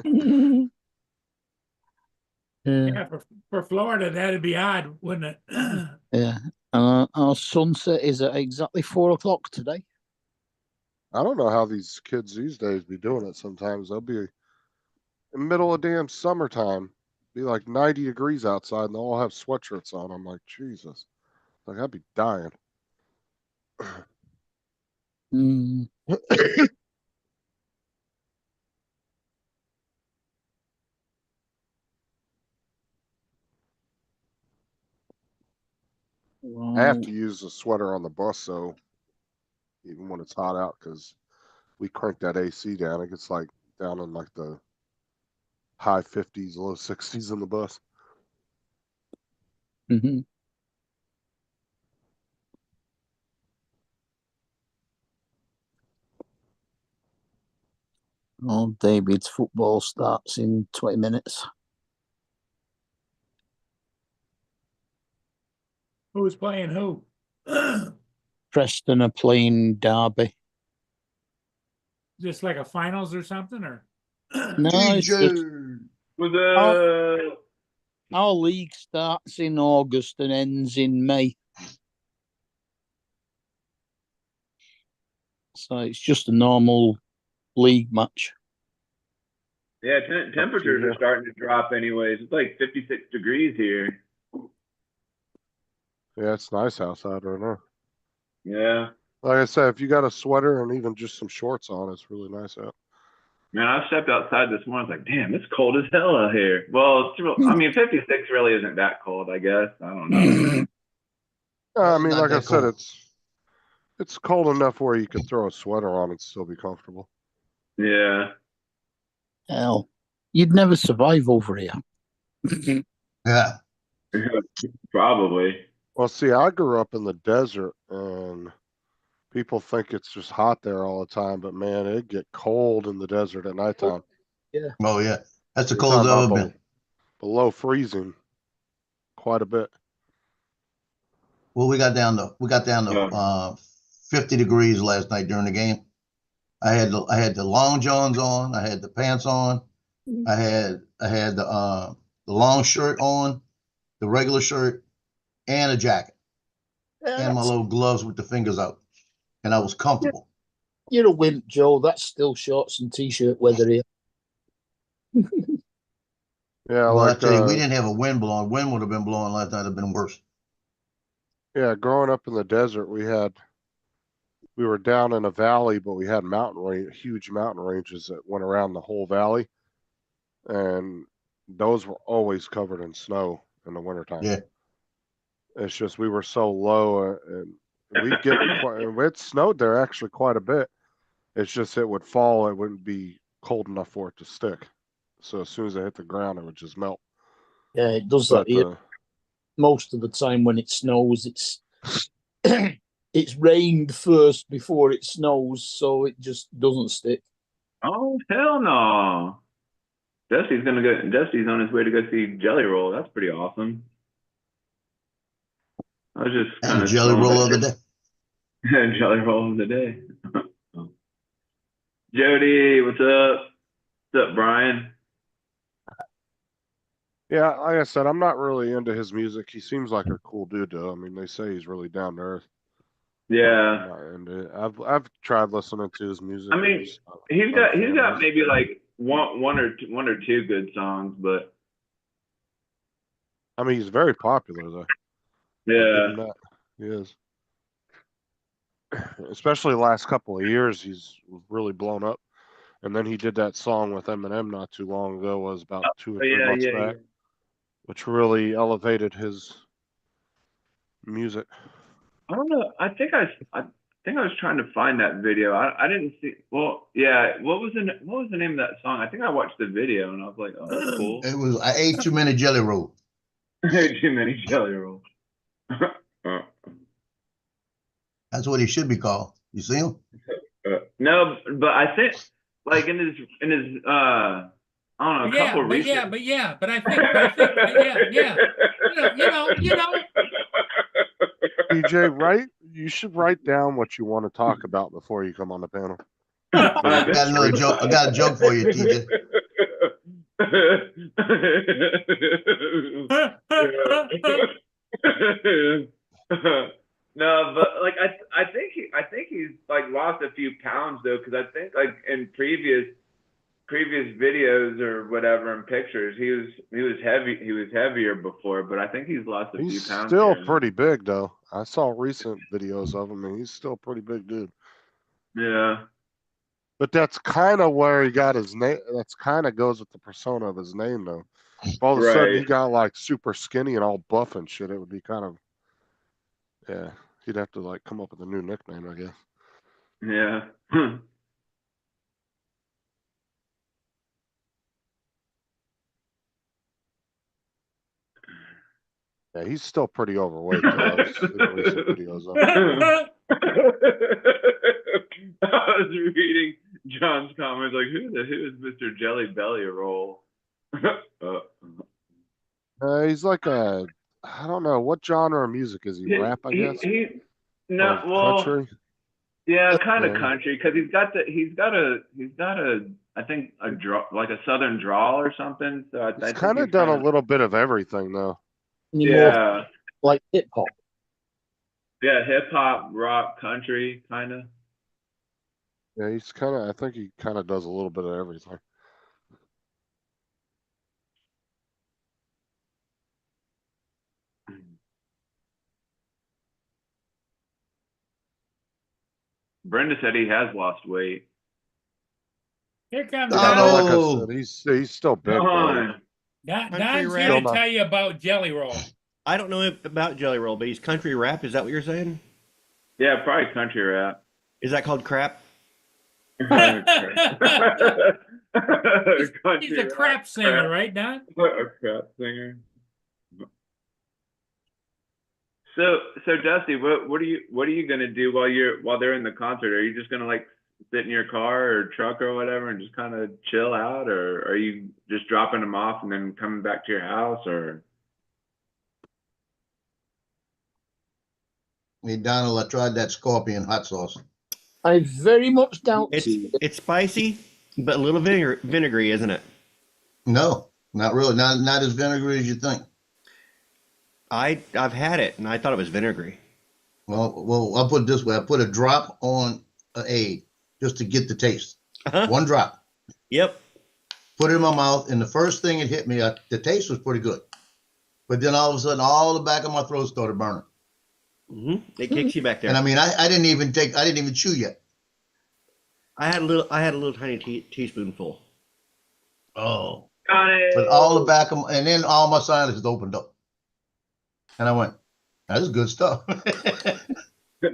Yeah, for Florida, that'd be odd, wouldn't it? Yeah. Our sunset is at exactly 4 o'clock today. I don't know how these kids these days be doing it sometimes. They'll be in the middle of damn summertime, be like 90 degrees outside, and they'll all have sweatshirts on. I'm like, Jesus. Like, I'd be dying. I have to use a sweater on the bus, so even when it's hot out, because we crank that AC down, it gets like down in like the high 50s, low 60s in the bus. Mhm. Oh, David's football starts in 20 minutes. Who's playing who? Preston are playing Derby. Just like a finals or something, or? No, it's just, TJ. With our league starts in August and ends in May. So it's just a normal league match. yeah, temperatures are starting to drop anyways. It's like 56 degrees here. Yeah, it's nice outside right now. Yeah. Like I said, if you got a sweater and even just some shorts on, it's really nice out. Man, I stepped outside this morning. I was like, damn, it's cold as hell out here. Well, I mean, 56 really isn't that cold, I guess. I don't know. I It's mean, not like I that said, cold. it's cold enough where you could throw a sweater on and still be comfortable. Yeah. Hell, you'd never survive over here. Yeah. Probably. Well, see, I grew up in the desert, and people think it's just hot there all the time, but man, it'd get cold in the desert at nighttime. Oh yeah. That's the You're coldest talking I've about ever been. below freezing quite a bit. Well, we got down to Yeah. 50 degrees last night during the game. I had the long johns on, I had the pants on, I had the long shirt on, the regular shirt, and a jacket, and my little gloves with the fingers out, and I was comfortable. You're a wimp, Joe. That's still shorts and t-shirt weather here. Yeah, Well, I like tell you, we didn't have a wind blowing. Wind would have been blowing last night. It'd have been worse. yeah, growing up in the desert, we were down in a valley, but we had huge mountain ranges that went around the whole valley, and those were always covered in snow in the wintertime. Yeah. It's just we were so low, and we'd get it snowed there actually quite a bit. It's just it would fall, it wouldn't be cold enough for it to stick. So as soon as it hit the ground, it would just melt. Yeah, it does But that here. Most of the time when it snows, it's it's rained first before it snows, so it just doesn't stick. Oh, hell no. Dusty's on his way to go see Jelly Roll. That's pretty awesome. I was just kind And of jelly roll of the day. Jelly Roll of the day. Jody, what's up? What's up, Brian? yeah, like I said, I'm not really into his music. He seems like a cool dude, though. I mean, they say he's really down to earth. Yeah. I'm not into it. I've tried listening to his music. I mean, he's got maybe like one or two good songs, but I mean, he's very popular though. yeah. He is. Especially the last couple of years, he's really blown up. And then he did that song with Eminem not too long ago. Was about 2 or 3 months back, which really elevated his music. I don't know. I think I was trying to find that video. I didn't see. Well, yeah. What was the name of that song? I think I watched the video and I was like, oh, that's cool. It was I ate too many jelly rolls. Too many jelly rolls. That's what he should be called. You see him? No, but I think like in his I don't know, a couple recent. But I think, yeah. You know. DJ, you should write down what you want to talk about before you come on the panel. I got another joke. I got a joke for you, TJ. No, but like I think he's like lost a few pounds though, because I think like in previous videos or whatever and pictures he was heavier before, but I think he's lost a few He's pounds. still pretty big though. I saw recent videos of him and he's still a pretty big dude. Yeah. But that's kind of where he got his name. That's kind of goes with the persona of his name though. If all of a sudden he got like super skinny and all buff and shit, it would be kind of Yeah, he'd have to like come up with a new nickname, I guess. Yeah. Yeah, he's still pretty overweight though. I've seen recent videos of him. I was reading John's comments like, who is Mr. Jelly Belly Roll? He's like I don't know what genre of music is he? Rap, I guess. No, Or well, country. yeah, kind of Yeah. country because he's got a I think a draw like a southern drawl or something. So I He's think kind of done a little bit of everything though. Any more yeah, like hip hop? yeah, hip hop, rock, country, kind of. Yeah, he's kind of. I think he kind of does a little bit of everything. Brenda said he has lost weight. Here comes Oh, Yeah, Don. like I no. said, he's still big. Come Though. on. Don's Country here rap. to Still not- tell you about Jelly Roll. I don't know about Jelly Roll, but he's country rap. Is that what you're saying? Yeah, probably country rap. Is that called crap? Country He's a crap singer, right, Don? A crap singer. So Dusty, what are you gonna do while they're in the concert? Are you just gonna like sit in your car or truck or whatever and just kind of chill out, or are you just dropping them off and then coming back to your house, or? Hey, Donald, I tried that scorpion hot sauce. I very much doubt It's spicy, but a little vinegary, isn't it? No, not really. Not as vinegary as you think. I've had it and I thought it was vinegary. Well, I'll put it this way. I put a drop on an egg just to get the taste. Uh-huh. One drop. Yep. Put it in my mouth, and the first thing it hit me, the taste was pretty good. But then all of a sudden, all the back of my throat started burning. It kicks you back there. And I mean, I didn't even chew yet. I had a little tiny teaspoonful. Oh. Got it. But all the back of and then all my sinuses opened up. And I went, that's good stuff.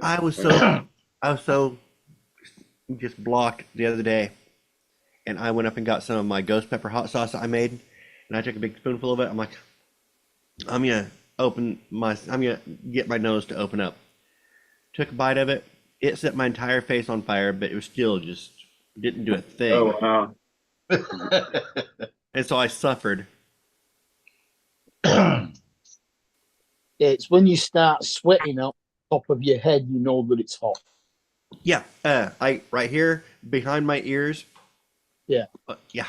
I was so just blocked the other day, and I went up and got some of my ghost pepper hot sauce that I made, and I took a big spoonful of it. I'm like, I'm gonna get my nose to open up. Took a bite of it. It set my entire face on fire, but it was still just didn't do a thing. Oh wow. And so I suffered. it's when you start sweating up top of your head, you know that it's hot. Yeah, I right here behind my ears. Yeah. Yeah.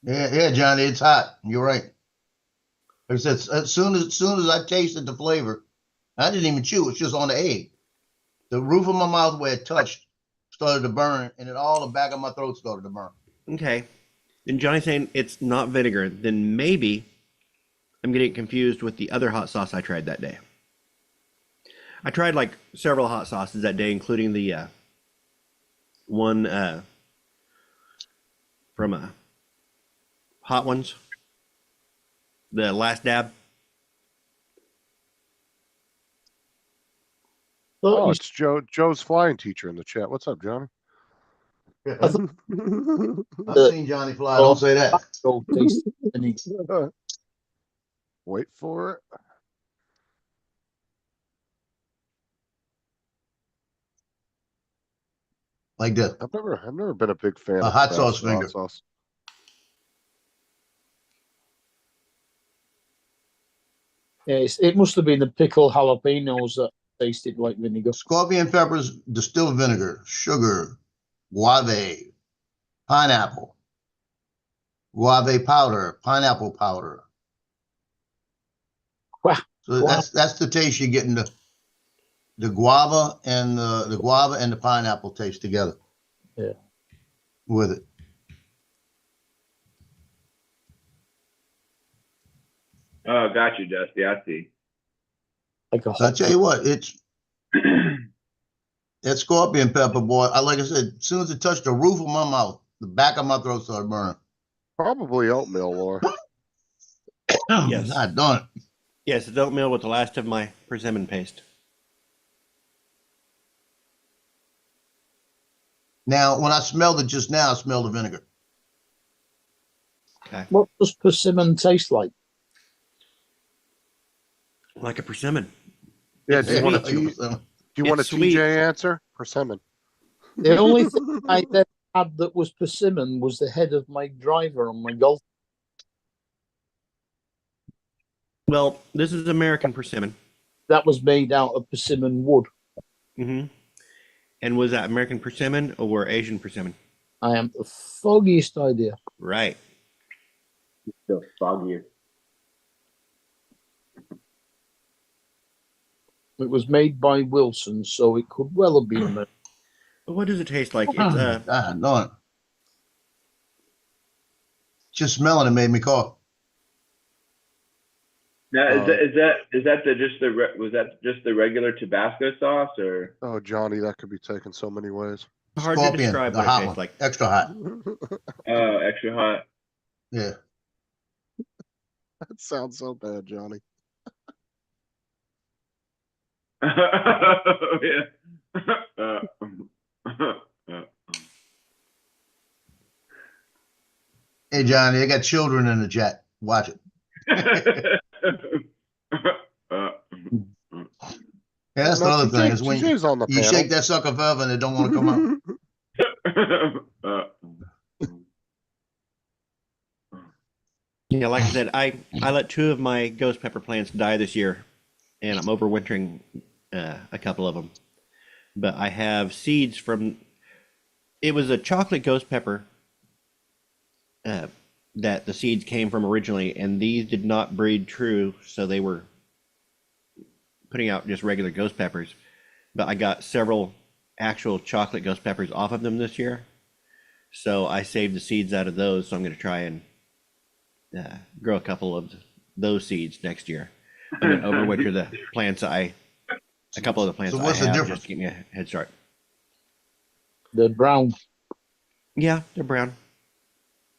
Yeah, Johnny, it's hot. You're right. Like I said, as soon as I tasted the flavor, I didn't even chew. It's just on the egg. The roof of my mouth where it touched started to burn, and then all the back of my throat started to burn. Okay. Then Johnny's saying it's not vinegar. Then maybe I'm getting confused with the other hot sauce I tried that day. I tried like several hot sauces that day, including the one from Hot Ones, the Last Dab. Oh, it's Joe's flying teacher in the chat. What's up, Johnny? I've seen Johnny fly. Don't say that. So tasty. And it's Wait for it. Like that. I've never been a big fan A of hot Tabasco sauce finger. sauce. yeah, it must have been the pickled jalapenos that tasted like vinegar. Scorpion peppers, distilled vinegar, sugar, guave, pineapple, guave powder, pineapple powder. Wow. So that's the taste you're getting the guava and the pineapple taste together. Yeah. With it. Oh, got you, Dusty. I see. Like a So I hot tell you what, it's that scorpion pepper, boy. Like I said, as soon as it touched the roof of my mouth, the back of my throat started burning. Probably oatmeal, Laura. Yes. God darn it. Yes, it's oatmeal with the last of my persimmon paste. Now, when I smelled it just now, I smelled the vinegar. What does persimmon taste like? Like a persimmon. Yeah, It's do you want sweet. do you want a It's sweet. TJ answer? Persimmon. The only thing I ever had that was persimmon was the head of my driver on my golf. Well, this is American persimmon. That was made out of persimmon wood. Mm-hmm. And was that American persimmon or Asian persimmon? I am the foggiest idea. Right. The foggier. It was made by Wilson, so it could well have been. But what does it taste like? It's God, no. Just smelling it made me cough. Now, is that was that just the regular Tabasco sauce or? Oh, Johnny, that could be taken so many ways. hard to Scorpion, describe the what it hot tastes one, like. extra hot. Oh, extra hot. Yeah. That sounds so bad, Johnny. Oh, yeah. Hey, Johnny, I got children in the chat. Watch it. Yeah, that's the No, other thing. TJ Is when TJ's on the you panel. shake that sucker forever and it don't want to come out. Yeah, like I said, I let 2 of my ghost pepper plants die this year, and I'm overwintering a couple of them. But I have seeds from. It was a chocolate ghost pepper that the seeds came from originally, and these did not breed true, so they were putting out just regular ghost peppers. But I got several actual chocolate ghost peppers off of them this year, so I saved the seeds out of those. So I'm going to try and grow a couple of those seeds next year, and then overwinter the plants a couple of the plants So what's the I have difference? just to give me a head start. They're brown. Yeah, they're brown.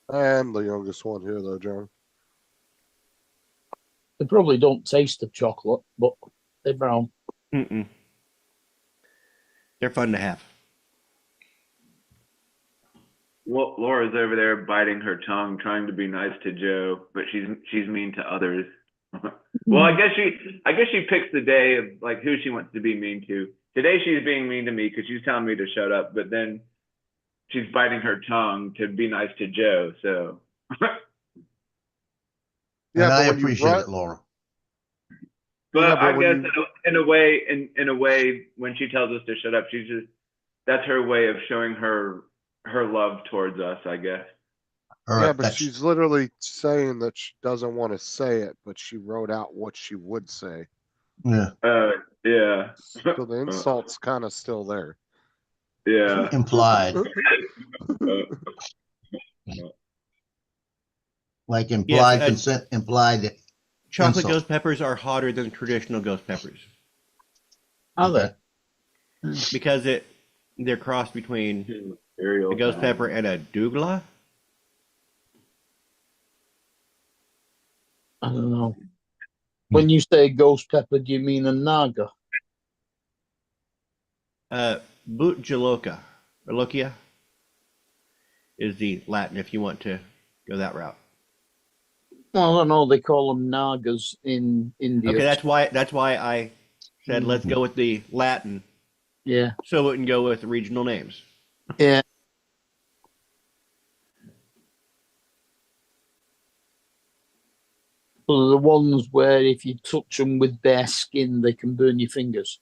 And the youngest one here, though, John. They probably don't taste of chocolate, but they're brown. Mm-mm. They're fun to have. Well, Laura's over there biting her tongue, trying to be nice to Joe, but she's mean to others. Well, I guess she picks the day of like who she wants to be mean to. Today she's being mean to me because she's telling me to shut up, but then she's biting her tongue to be nice to Joe. So. And I but when you appreciate run- it, Laura. But Yeah, but I when guess in a way, when she tells us to shut up, that's her way of showing her love towards us, I guess. Her Yeah, but affection. she's literally saying that she doesn't want to say it, but she wrote out what she would say. Yeah. Yeah. So the insult's kind of still there. Yeah. Implied. Like implied Yes, consent, implied. Chocolate Insult. ghost peppers are hotter than traditional ghost peppers Are they? because they're crossed between Ariel. a ghost pepper and a douglas. I don't know. When you say ghost pepper, do you mean a naga? Boot jaloca, or locia, is the Latin if you want to go that route. Well, I don't know. They call them nagas in India. Okay, that's why I said let's go with the Latin, Yeah. so it can go with regional names. Yeah. So the ones where if you touch them with bare skin, they can burn your fingers.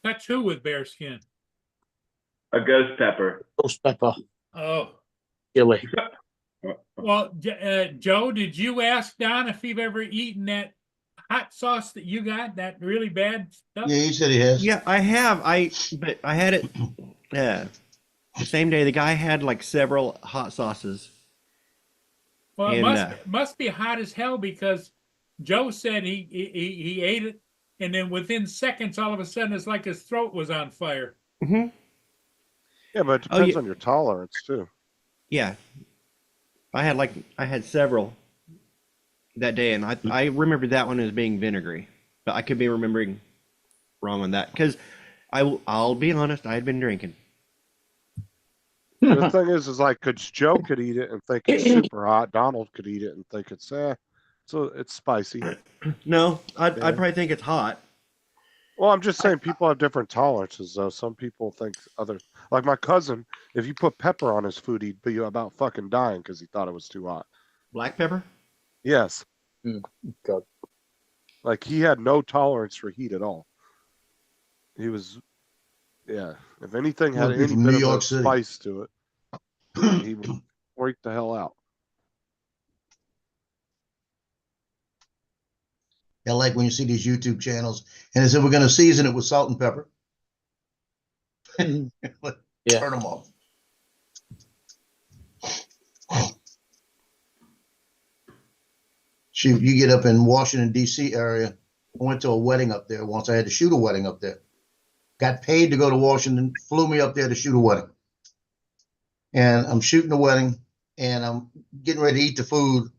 Touch who with bare skin? A ghost pepper. Ghost pepper, Oh, chili. well, Joe, did you ask Don if he've ever eaten that hot sauce that you got, that really bad stuff? Yeah, he said he has. Yeah, I have. But I had it the same day. The guy had like several hot sauces. Well, it And, must be hot as hell because Joe said he ate it, and then within seconds, all of a sudden, it's like his throat was on fire. Mm-hmm. Yeah, but it Oh, depends yeah. on your tolerance, too. Yeah, I had several that day, and I remember that one as being vinegary, but I could be remembering wrong on that because I'll be honest. I had been drinking. The thing is like, cause Joe could eat it and think it's super hot. Donald could eat it and think it's so it's spicy. No, I'd Yeah. probably think it's hot. Well, I'm just saying people have different tolerances though. Some people think like my cousin, if you put pepper on his food, he'd be about fucking dying because he thought it was too hot. Black pepper? Yes. God. Like he had no tolerance for heat at all. He was, yeah. If anything had Must be any from bit New of York a City. spice to it, he would freak the hell out. I like when you see these YouTube channels and they say we're going to season it with salt and pepper. Yeah. Turn them off. Shoot, you get up in Washington, D.C. area. I went to a wedding up there once. I had to shoot a wedding up there. Got paid to go to Washington, flew me up there to shoot a wedding. And I'm shooting the wedding and I'm getting ready to eat the food.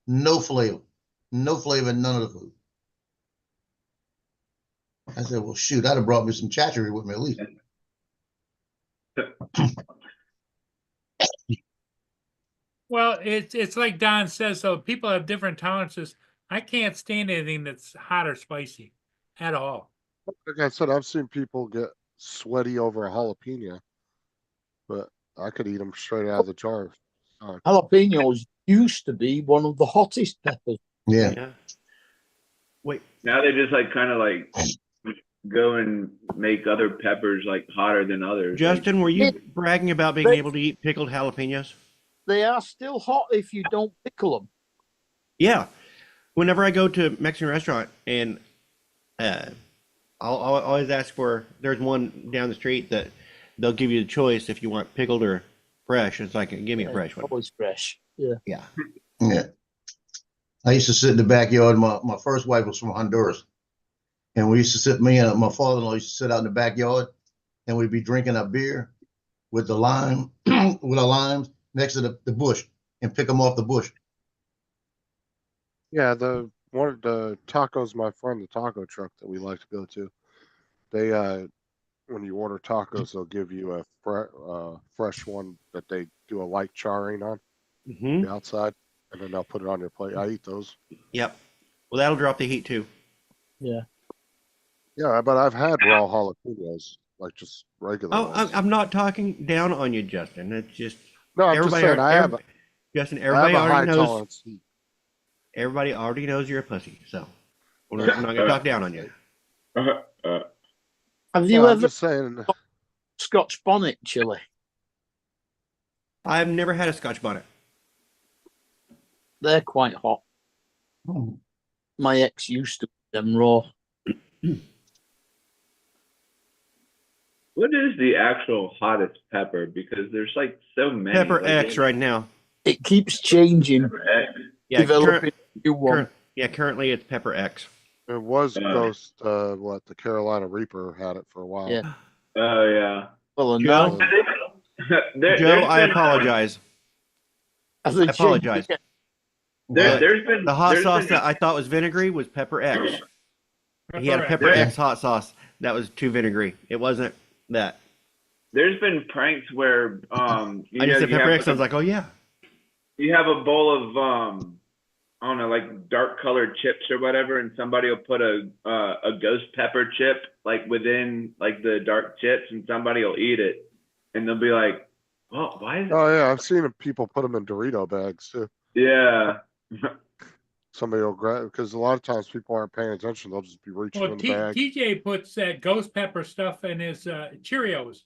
No flavor. No flavor in none of the food. I said, well, shoot, I'd have brought me some chattery with me at least. Well, it's like Don says, so people have different tolerances. I can't stand anything that's hot or spicy at all. Like I said, I've seen people get sweaty over a jalapeno, but I could eat them straight out of the jar. Jalapenos used to be one of the hottest peppers. Yeah. Yeah. Wait, Now they just like kind of like go and make other peppers like hotter than others. Justin, were you bragging about being They- able to eat pickled jalapenos? They are still hot if you don't pickle them. Yeah. Whenever I go to a Mexican restaurant and I'll always ask for, there's one down the street that they'll give you the choice if you want pickled or fresh. It's like, give me a fresh one. Always fresh. Yeah. Yeah. Yeah. I used to sit in the backyard. My first wife was from Honduras. And we used to sit, me and my father-in-law used to sit out in the backyard and we'd be drinking our beer with the lime, with our limes next to the bush and pick them off the bush. Yeah, one of the tacos, my friend, the taco truck that we like to go to, they when you order tacos, they'll give you a fresh one that they do a light charring on Mm-hmm. the outside, and then they'll put it on your plate. I eat those. Yep. Well, that'll drop the heat too. Yeah. Yeah, but I've had raw jalapenos, like just regular Oh, ones. I'm not talking down on you, Justin. It's just No, I'm just saying Justin. I Everybody have a high already knows. tolerance heat. Everybody already knows you're a pussy. So I'm not gonna talk down on you. Have you Yeah, I'm ever just saying. Scotch bonnet chili? I've never had a Scotch bonnet. They're quite hot. My ex used to eat them raw. What is the actual hottest pepper? Because there's like so many. Pepper like, X right now. It keeps changing, Pepper X. Yeah, developing a new one. currently it's Pepper X. It was Yeah. Ghost, the Carolina Reaper had it for a while. Yeah. Oh yeah. Well, and Joe? now Joe, I apologize. as a I apologize. ginger- There's been The hot there's sauce been- that I thought was vinegary was Pepper X. He had a Pepper Yeah. X hot sauce that was too vinegary. It wasn't that. There's been pranks where I just said Pepper X. I was like, oh yeah. you have a bowl of I don't know, like dark colored chips or whatever, and somebody will put a ghost pepper chip like within like the dark chips, and somebody will eat it, and they'll be like, "Well, why is it?" Oh yeah, I've seen people put them in Dorito bags too. Yeah. Somebody will grab because a lot of times people aren't paying attention. They'll just be reaching Well, in the bag. TJ puts that ghost pepper stuff in his Cheerios.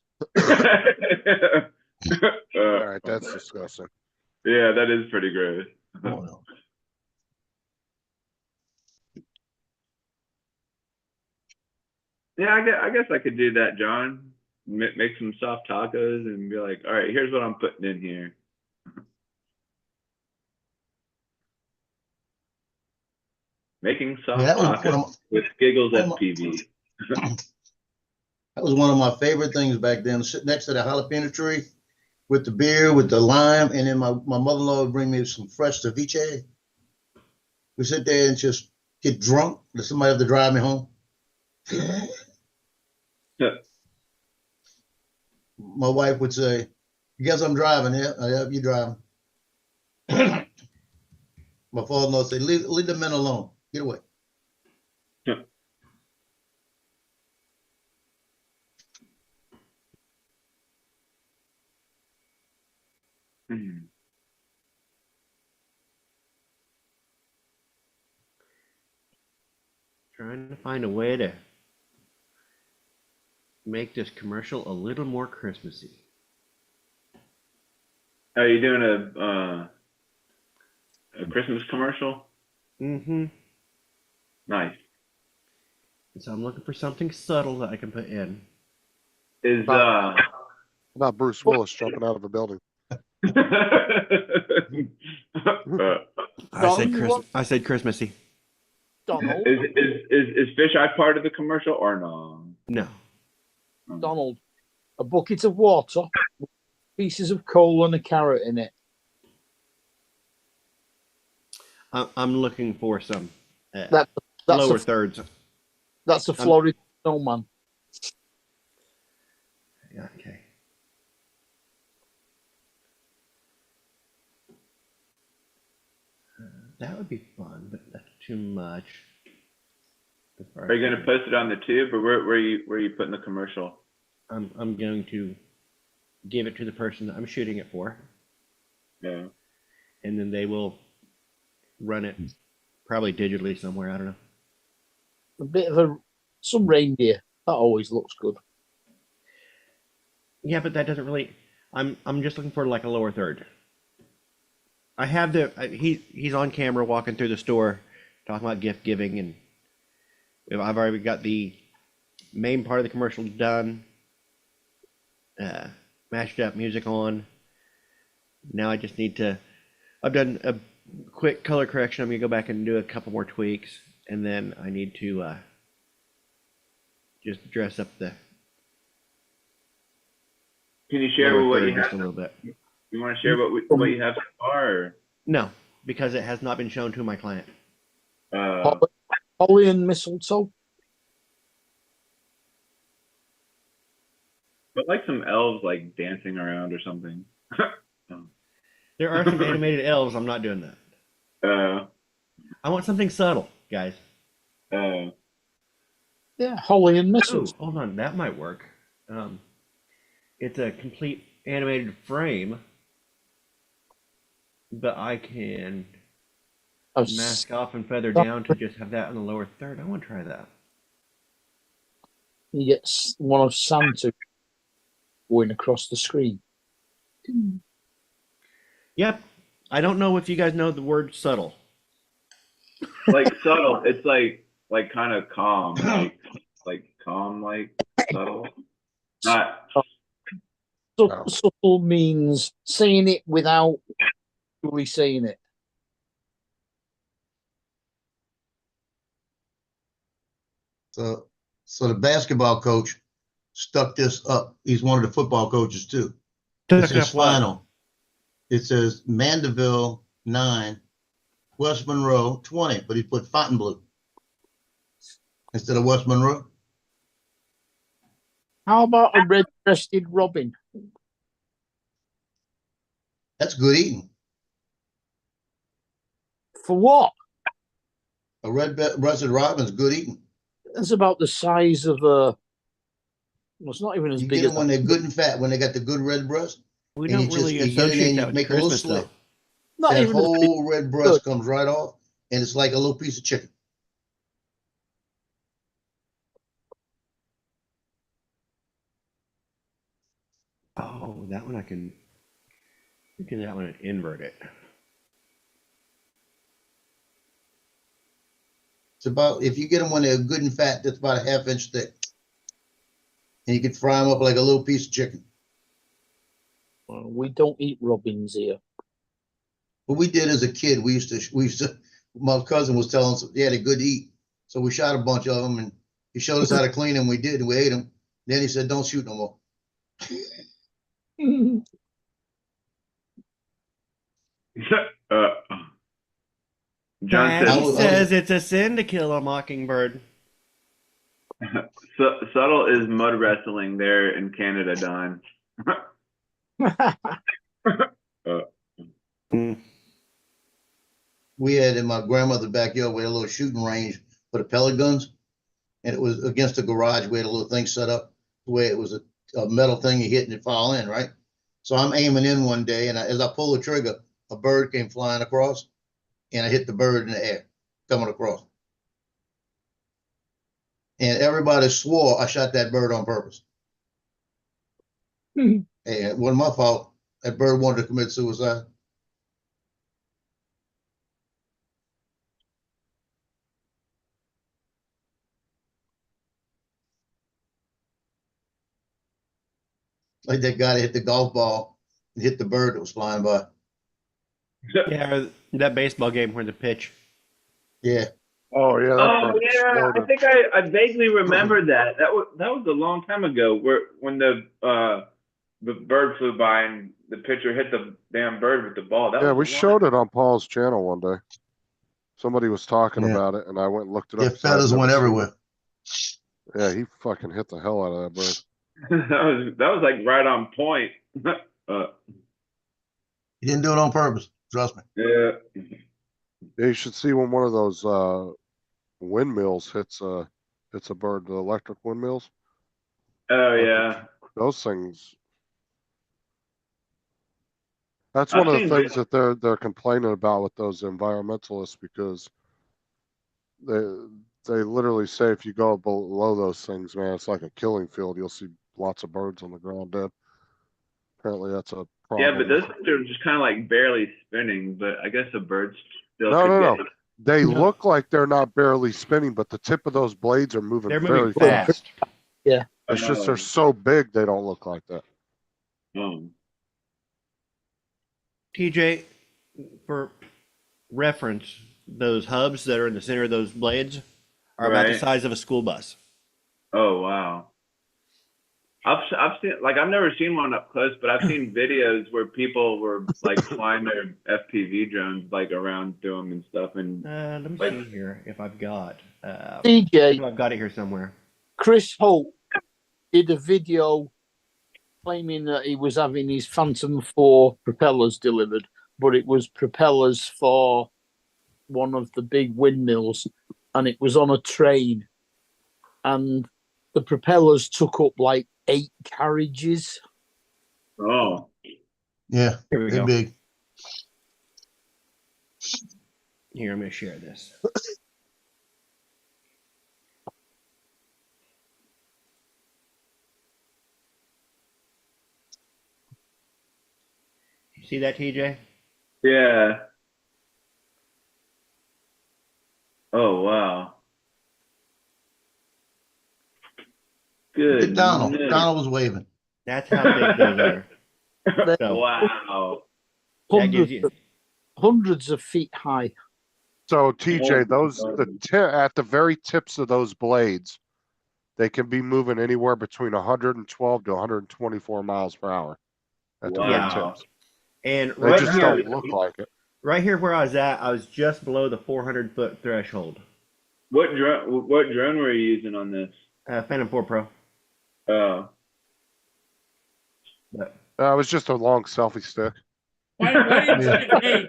All right, that's disgusting. Yeah, that is pretty gross. Oh, no. Yeah, I guess I could do that, John. Make some soft tacos and be like, all right, here's what I'm putting in here. Making soft Yeah, that was one tacos of with Giggles one of my- FPV. That was one of my favorite things back then, sit next to the jalapeno tree with the beer, with the lime, and then my mother-in-law would bring me some fresh ceviche. We sit there and just get drunk. Let somebody have to drive me home. my wife would say, "Guess I'm driving." Yeah, I help you driving. My father-in-law said, leave the men alone. Get away. Hmm. Trying to find a way to make this commercial a little more Christmassy. Are you doing a Christmas commercial? Mm-hmm. Nice. So I'm looking for something subtle that I can put in. Is About Bruce Willis jumping out of a building. I said Christmas. I said Christmassy. Donald, is fisheye part of the commercial or no? No. Donald, a bucket of water, pieces of coal and a carrot in it. I'm looking for some That's lower a, thirds. that's a Florida snowman. Yeah, okay. That would be fun, but that's too much. Are you gonna post it on the tube, or where are you putting the commercial? I'm going to give it to the person that I'm shooting it for, Yeah. and then they will run it probably digitally somewhere. I don't know. A bit of some reindeer. That always looks good. Yeah, but that doesn't really. I'm just looking for like a lower third. I have he's on camera walking through the store talking about gift giving, and I've already got the main part of the commercial done. Mashed up music on. Now I just need to. I've done a quick color correction. I'm gonna go back and do a couple more tweaks, and then I need to just dress up the. Can you share lower what third you have? just a little bit? You want to share what you have so far? Or? No, because it has not been shown to my client. Holly and mistletoe. But like some elves like dancing around or something. There are some animated elves. I'm not doing that. I want something subtle, guys. Yeah, Holly and Oh, mistletoe. hold on, that might work. It's a complete animated frame, but I can mask off and feather down to just have that on the lower third. I want to try that. You get one of Santa going across the screen. Yep. I don't know if you guys know the word subtle. Like subtle. It's like kind of calm, like calm, like subtle. Not. Subtle means saying it without really saying it. So the basketball coach stuck this up. He's one of the football coaches too. It says final. It says Mandeville 9, West Monroe 20, but he put Fontainebleau instead of West Monroe. How about a red-breasted robin? That's good eating. For what? A red-breasted robin's good eating. That's about the size of a. Well, it's not even as You big get as them when they're good and fat, when they got the good red breast. We and don't really you get it in, associate you that with make a little Christmas, slit. though. Not That even as big. whole red breast comes right off, and it's like a little piece of chicken. Oh, that one I can. You can that one and invert it. It's about, if you get them when they're good and fat, that's about a half-inch thick. And you can fry them up like a little piece of chicken. Well, we don't eat robins here. What we did as a kid, we used to, my cousin was telling us, yeah, they're good to eat. So we shot a bunch of them, and he showed us how to clean them. We did, and we ate them. Then he said, don't shoot no more. John Daddy says says it's a sin to kill a mockingbird. subtle is mud wrestling there in Canada, Don. Mm. We had in my grandmother's backyard, we had a little shooting range for the pellet guns. And it was against the garage. We had a little thing set up where it was a metal thing you hit and it fall in, right? So I'm aiming in one day, and as I pull the trigger, a bird came flying across, and I hit the bird in the air coming across. And everybody swore I shot that bird on purpose. And it wasn't my fault. That bird wanted to commit suicide. Like that guy that hit the golf ball and hit the bird that was flying by. Yeah, or that baseball game where the pitch. Yeah. Oh yeah, that Oh bird yeah, I exploded. think I vaguely remember that. That was a long time ago. When the bird flew by and the pitcher hit the damn bird with the ball. That Yeah, was we a long- showed it on Paul's channel one day. Somebody was talking Yeah. about it, and I went and looked it Yeah, up. 'cause I'd feathers never went seen everywhere. it. Yeah, he fucking hit the hell out of that bird. that was like right on point. He didn't do it on purpose. Trust me. Yeah. Yeah, you should see when one of those windmills hits a bird. The electric windmills. Oh yeah. Those things. That's I've one of the seen things that they're complaining about with those environmentalists, because they literally say if you go below those things, man, it's like a killing field. You'll see lots of birds on the ground dead. Apparently, that's a problem. Yeah, but those things are just kind of like barely spinning. But I guess a bird still No, could no, get no. They look like they're not barely spinning, but the tip of those blades are moving They're very moving fast. fast. It's just they're so big they don't look like that. TJ, for reference, those hubs that are in the center of those blades are about the Right. size of a school bus. Oh wow. I've seen, like, I've never seen one up close, but I've seen videos where people were like flying their FPV drones like around to them and stuff. And Let me see here if I've got. DJ, I've got it here somewhere. Chris Holt did a video claiming that he was having his Phantom 4 propellers delivered, but it was propellers for one of the big windmills, and it was on a train, and the propellers took up like 8 carriages. oh, Yeah, Here we they're go. big. Here, I'm going to share this. You see that, TJ? yeah. Oh wow. Good. Donald. night. Donald was waving. That's how big those are. So, Wow. that gives you. Hundreds of feet high. So TJ, Oh, those at the very tips of those blades, they can be moving anywhere between 112 to 124 miles per hour at the very Wow. tips. And They right just here, don't look like it. right here where I was at, I was just below the 400-foot threshold. What drone were you using on this? Phantom 4 Pro. Oh. But It was just a long selfie stick. Why didn't you, hey,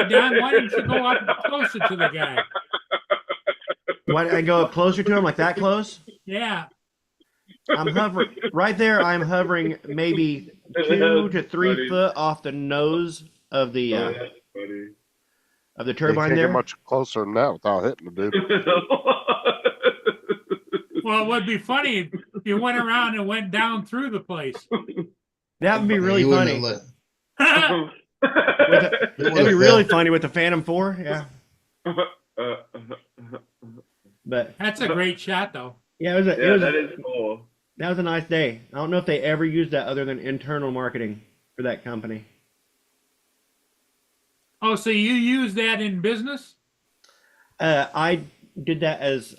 Don, why didn't you go up closer to the guy? why did I go up closer to him, like that close? Yeah. I'm hovering right there. I'm hovering maybe 2 to 3 Funny. foot off the nose of the Oh, that's funny. of the You turbine can't there. get much closer than that without hitting the dude. Well, it would be funny if you went around and went down through the place. That would be really He wouldn't funny. have let- That'd be would've really fell. funny with the Phantom 4. Yeah, but That's a great shot, though. yeah, it yeah, was that is cool. that was a nice day. I don't know if they ever used that other than internal marketing for that company. Oh, so you use that in business? I did that as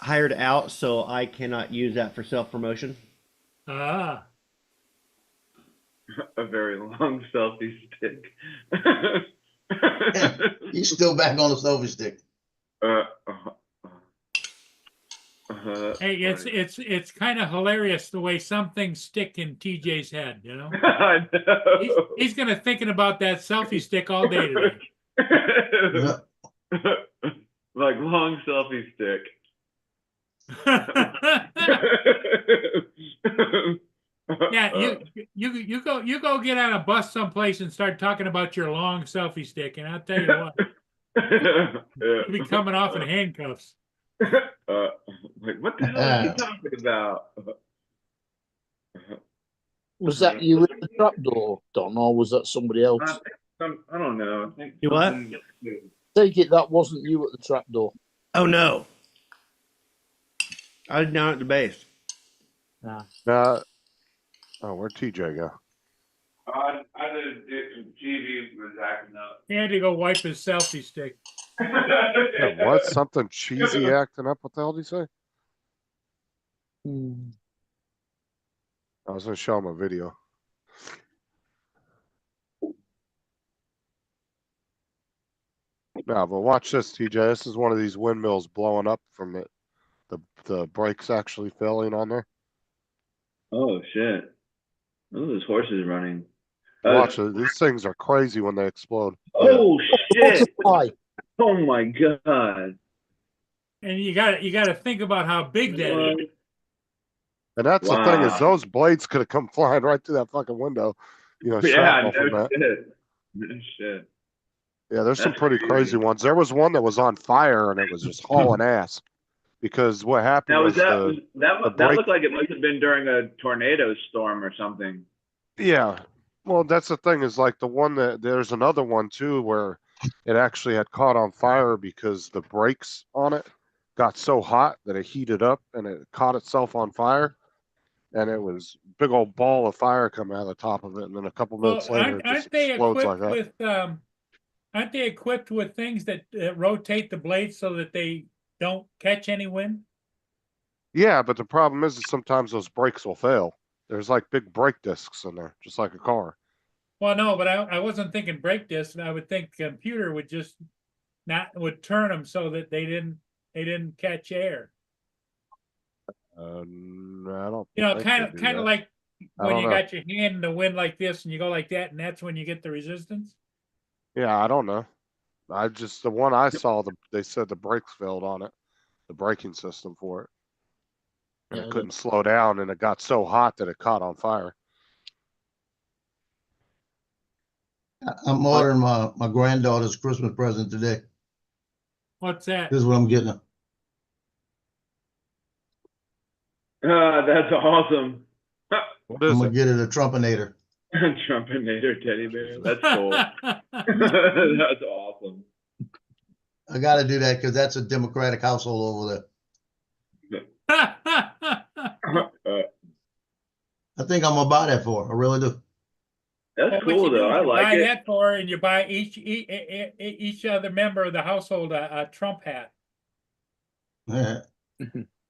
hired out, so I cannot use that for self promotion. Ah. A very long selfie stick. He's still back on the selfie stick. Hey, it's kind of hilarious the way some things stick in TJ's head, you know? I know. He's gonna thinking about that selfie stick all day today. Yeah. Like long selfie stick. Yeah, you go get on a bus someplace and start talking about your long selfie stick, and I'll tell you what, you'll be coming off in handcuffs. Like, what the hell is he talking about? Was that you with the trapdoor, Don, or was that somebody else? I don't know. I think You what? something- Take it that wasn't you at the trapdoor. Oh no. I was down at the base. Oh, where'd TJ go? I did TV was acting up. He had to go wipe his selfie stick. Yeah, what? Something cheesy acting up? What the hell did he say? I was gonna show him a video. No, but watch this, TJ. This is one of these windmills blowing up from it. The brakes actually failing on there. Oh shit! Oh, those horses running. Watch it. These things are crazy when they explode. Oh shit! Butterfly. Oh my god! And you gotta think about how big that is. And that's the thing is Wow. those blades could have come flying right through that fucking window. You know, Yeah, shrapnel from no that. shit. No shit. Yeah, there's some That's pretty crazy ones. There was one that was on fire and it was just hauling ass. Because what happened Now was that brake- looked like it must have been during a tornado storm or something. yeah. Well, that's the thing is like the one that there's another one too where it actually had caught on fire because the brakes on it got so hot that it heated up and it caught itself on fire. And it was a big old ball of fire coming out of the top of it. And then a couple Well, minutes later, it just aren't they explodes like equipped that. with aren't they equipped with things that rotate the blades so that they don't catch any wind? Yeah, but the problem is that sometimes those brakes will fail. There's like big brake discs in there, just like a car. Well, no, but I wasn't thinking brake discs. I would think computer would just would turn them so that they didn't catch air. I don't. You know, think kind they of do that. like I when don't you know. got your hand in the wind like this and you go like that, and that's when you get the resistance. Yeah, I don't know. The one I saw, they said the brakes failed on it, the braking system for it. And Yeah, it couldn't slow down, and it got so hot that it caught on fire. I'm ordering my granddaughter's Christmas present today. What's that? This is what I'm getting her. That's awesome. What is I'm gonna it? get her the Trumpinator. Trumpinator teddy bear. That's cool. That's awesome. I gotta do that because that's a Democratic household over there. I think I'm gonna buy that for her. I really do. That's What cool you do though. is I you like buy it. that for, and you buy each other member of the household a Trump hat. Yeah.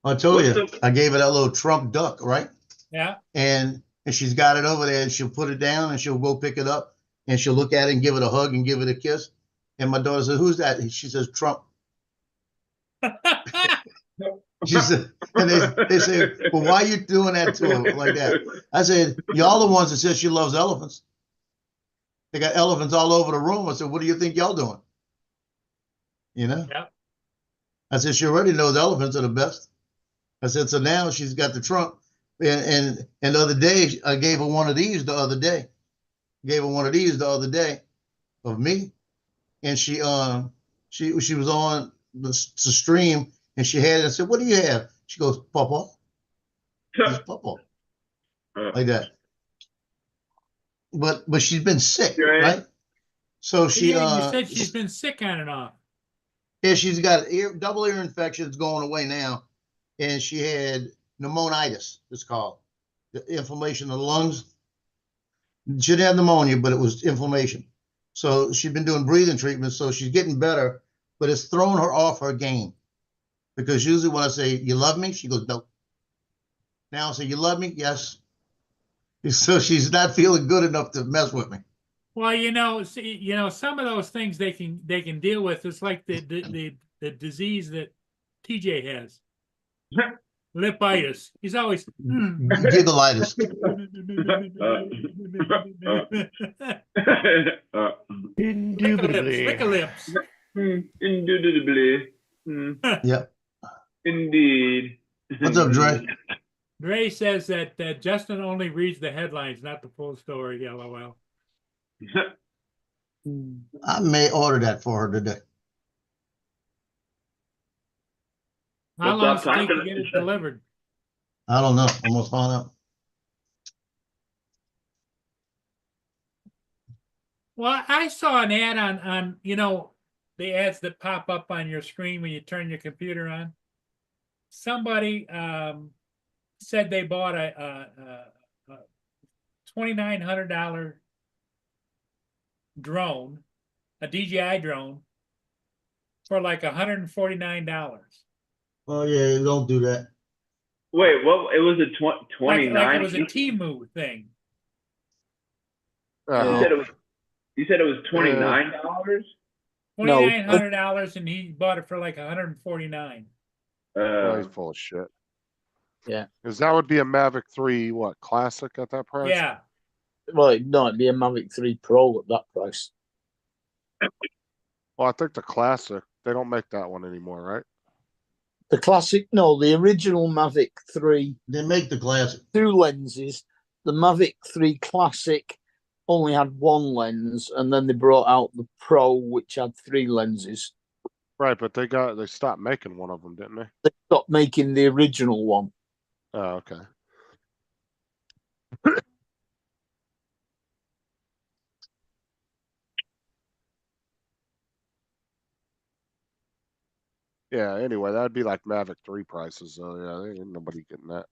I told you, What's the- I gave her that little Trump duck, right? Yeah. And she's got it over there and she'll put it down and she'll go pick it up and she'll look at it and give it a hug and give it a kiss. And my daughter says, "Who's that?" And she says, "Trump." She said, and they say, "Well, why are you doing that to her like that?" I said, "Y'all the ones that said she loves elephants. They got elephants all over the room." I said, "What do you think y'all doing?" You know? Yeah. I said, "She already knows elephants are the best." I said, "So now she's got the Trump." And the other day, I gave her one of these the other day. Gave her one of these the other day of me. And she was on the stream and she had it. I said, "What do you have?" She goes, "Papa." Just Papa. Like that. But she's been sick, Right. right? So she Yeah, you said she's been sick on and off. yeah, she's got double ear infection. It's going away now. And she had pneumonitis, it's called. The inflammation of the lungs. She didn't have pneumonia, but it was inflammation. So she's been doing breathing treatments, so she's getting better, but it's thrown her off her game. Because usually when I say, "You love me?" she goes, "No." Now I say, "You love me?" "Yes." So she's not feeling good enough to mess with me. Well, some of those things they can deal with. It's like the disease that TJ has. Lipitis. He's always. Giggleitis. Indubitably. Lick lips. Indubitably. Yep. Indeed. What's up, Dre? Dre says that Justin only reads the headlines, not the full story. LOL. I may order that for her today. How Well, long does stop it take to talking get to it Justin. delivered? I don't know. I'm gonna find out. Well, I saw an ad on the ads that pop up on your screen when you turn your computer on. Somebody said they bought a $2,900 drone, a DJI drone, for like $149. Oh yeah, don't do that. Wait, what? It was a Like 29. it was a Temu thing. You Oh, said it was. You said it was $29. No. $2,900, and he bought it for like $149. well, he's full of shit. Yeah. Because that would be a Mavic 3, what, Classic at that price? Yeah. Well, no, it'd be a Mavic 3 Pro at that price. Well, I think the Classic, they don't make that one anymore, right? The classic, no, the original Mavic 3, They make the classic. 2 lenses. The Mavic 3 Classic only had 1 lens, and then they brought out the Pro, which had 3 lenses. Right, but they stopped making one of them, didn't they? They stopped making the original one. Oh, okay. Yeah, anyway, that'd be like Mavic 3 prices. So yeah, ain't nobody getting that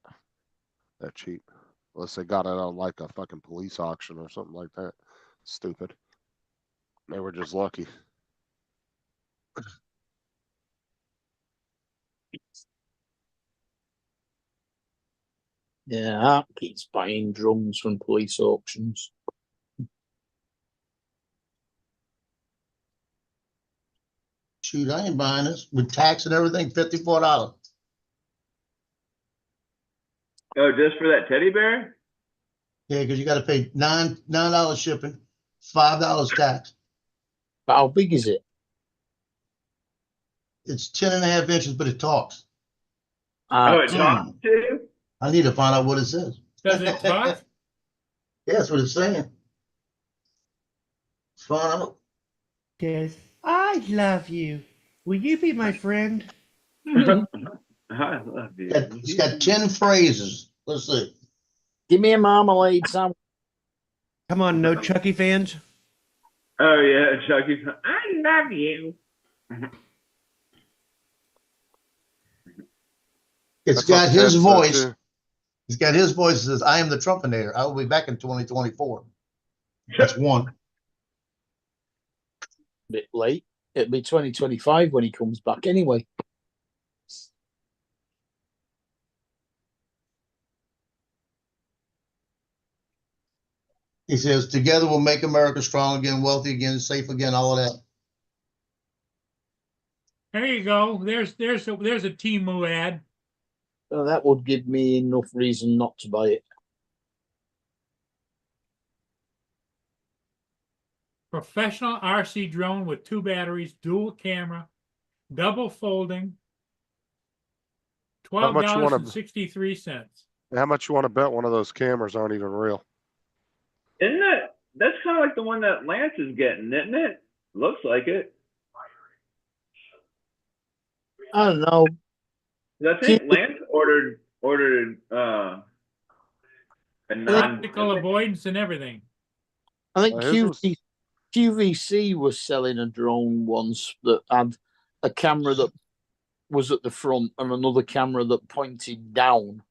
cheap. Unless they got it on like a fucking police auction or something like that. Stupid. They were just lucky. Yeah, Art keeps buying drones from police auctions. Shoot, I ain't buying this with tax and everything. $54. Oh, just for that teddy bear? Yeah, because you got to pay $9 shipping, $5 tax. But how big is it? It's 10.5 inches, but it talks. Oh, it talks too? I need to find out what it says. Does it talk? Yeah, that's what it's saying. Let's find out. Says, I love you. Will you be my friend? I love you. It's got 10 phrases. Let's see. Give me a marmalade sandwich. Come on, no Chucky fans. Oh yeah, Chucky. I love you. It's That's got what his Ted said, voice. uh, too. It's got his voice that says, I am the Trumpinator. I will be back in 2024. That's one. Bit late. It'll be 2025 when he comes back anyway. He says, together we'll make America strong again, wealthy again, safe again, all of that. There you go. There's a Temu ad. So that would give me enough reason not to buy it. Professional RC drone with 2 batteries, dual camera, double folding. How much you wanna- $12.63. How much you want to bet one of those cameras aren't even real? Isn't that's kind of like the one that Lance is getting, isn't it? Looks like it. I don't know. 'Cause I think Lance ordered a non Optical avoidance and everything. I think His was- QVC was selling a drone once that had a camera that was at the front and another camera that pointed down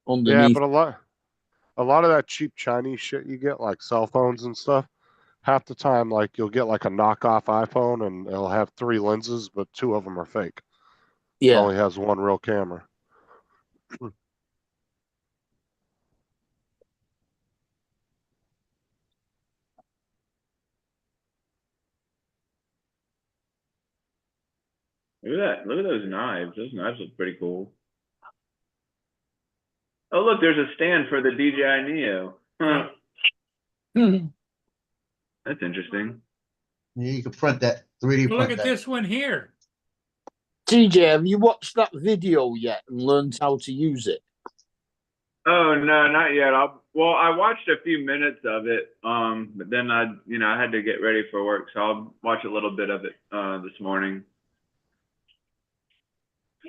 Yeah, underneath. but a lot of that cheap Chinese shit you get, like cell phones and stuff, half the time, like you'll get like a knockoff iPhone and it'll have 3 lenses, but 2 of them are fake. It Yeah, only has 1 real camera. Look at that. Look at those knives. Those knives look pretty cool. Oh, look, there's a stand for the DJI Neo. Huh. That's interesting. You can print that 3D Well, look print at that. this one here. TJ, have you watched that video yet and learned how to use it? Oh no, not yet. I watched a few minutes of it, but then I had to get ready for work, so I'll watch a little bit of it this morning.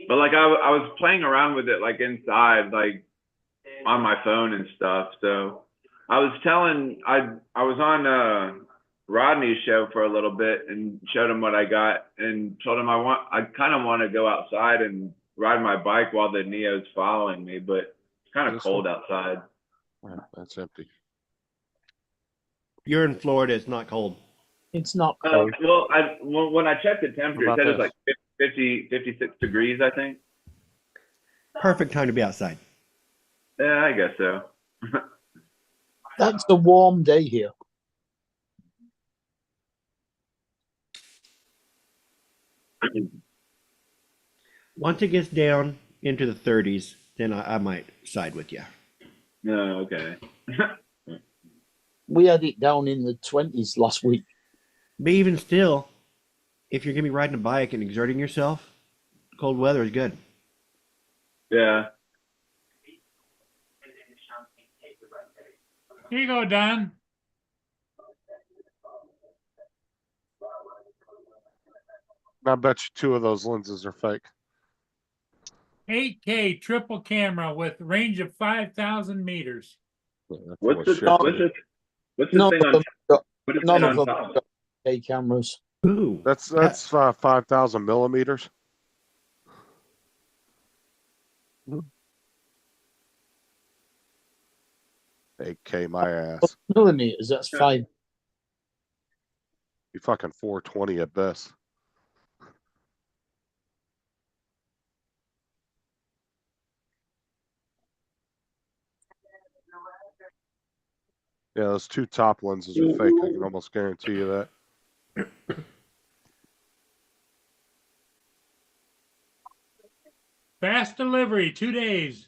But like I was playing around with it like inside, like on my phone and stuff. So I was on Rodney's show for a little bit and showed him what I got and told him I kind of want to go outside and ride my bike while the Neo's following me, but it's kind of This cold one? outside. That's empty. You're in Florida. It's not cold. It's not cold. When I checked the temperature, it What said about it was like 56 degrees, I think. Perfect time to be outside. Yeah, I guess so. That's a warm day here. Once it gets down into the 30s, then I might side with you. No, okay. We had it down in the 20s last week. But even still, if you're gonna be riding a bike and exerting yourself, cold weather is good. Yeah. Here you go, Don. I bet you 2 of those lenses are fake. 8K triple camera with range of 5,000 meters. Yeah, that's What's full the of shit. what's the None thing of on them got, what is none it of on them top? got 8K cameras. Ooh, That's 5,000 millimeters. $8K my ass. Millimeters, that's fine. You fucking 420 at best. Yeah, those 2 top lenses are fake. I can almost guarantee you that. Fast delivery, 2 days.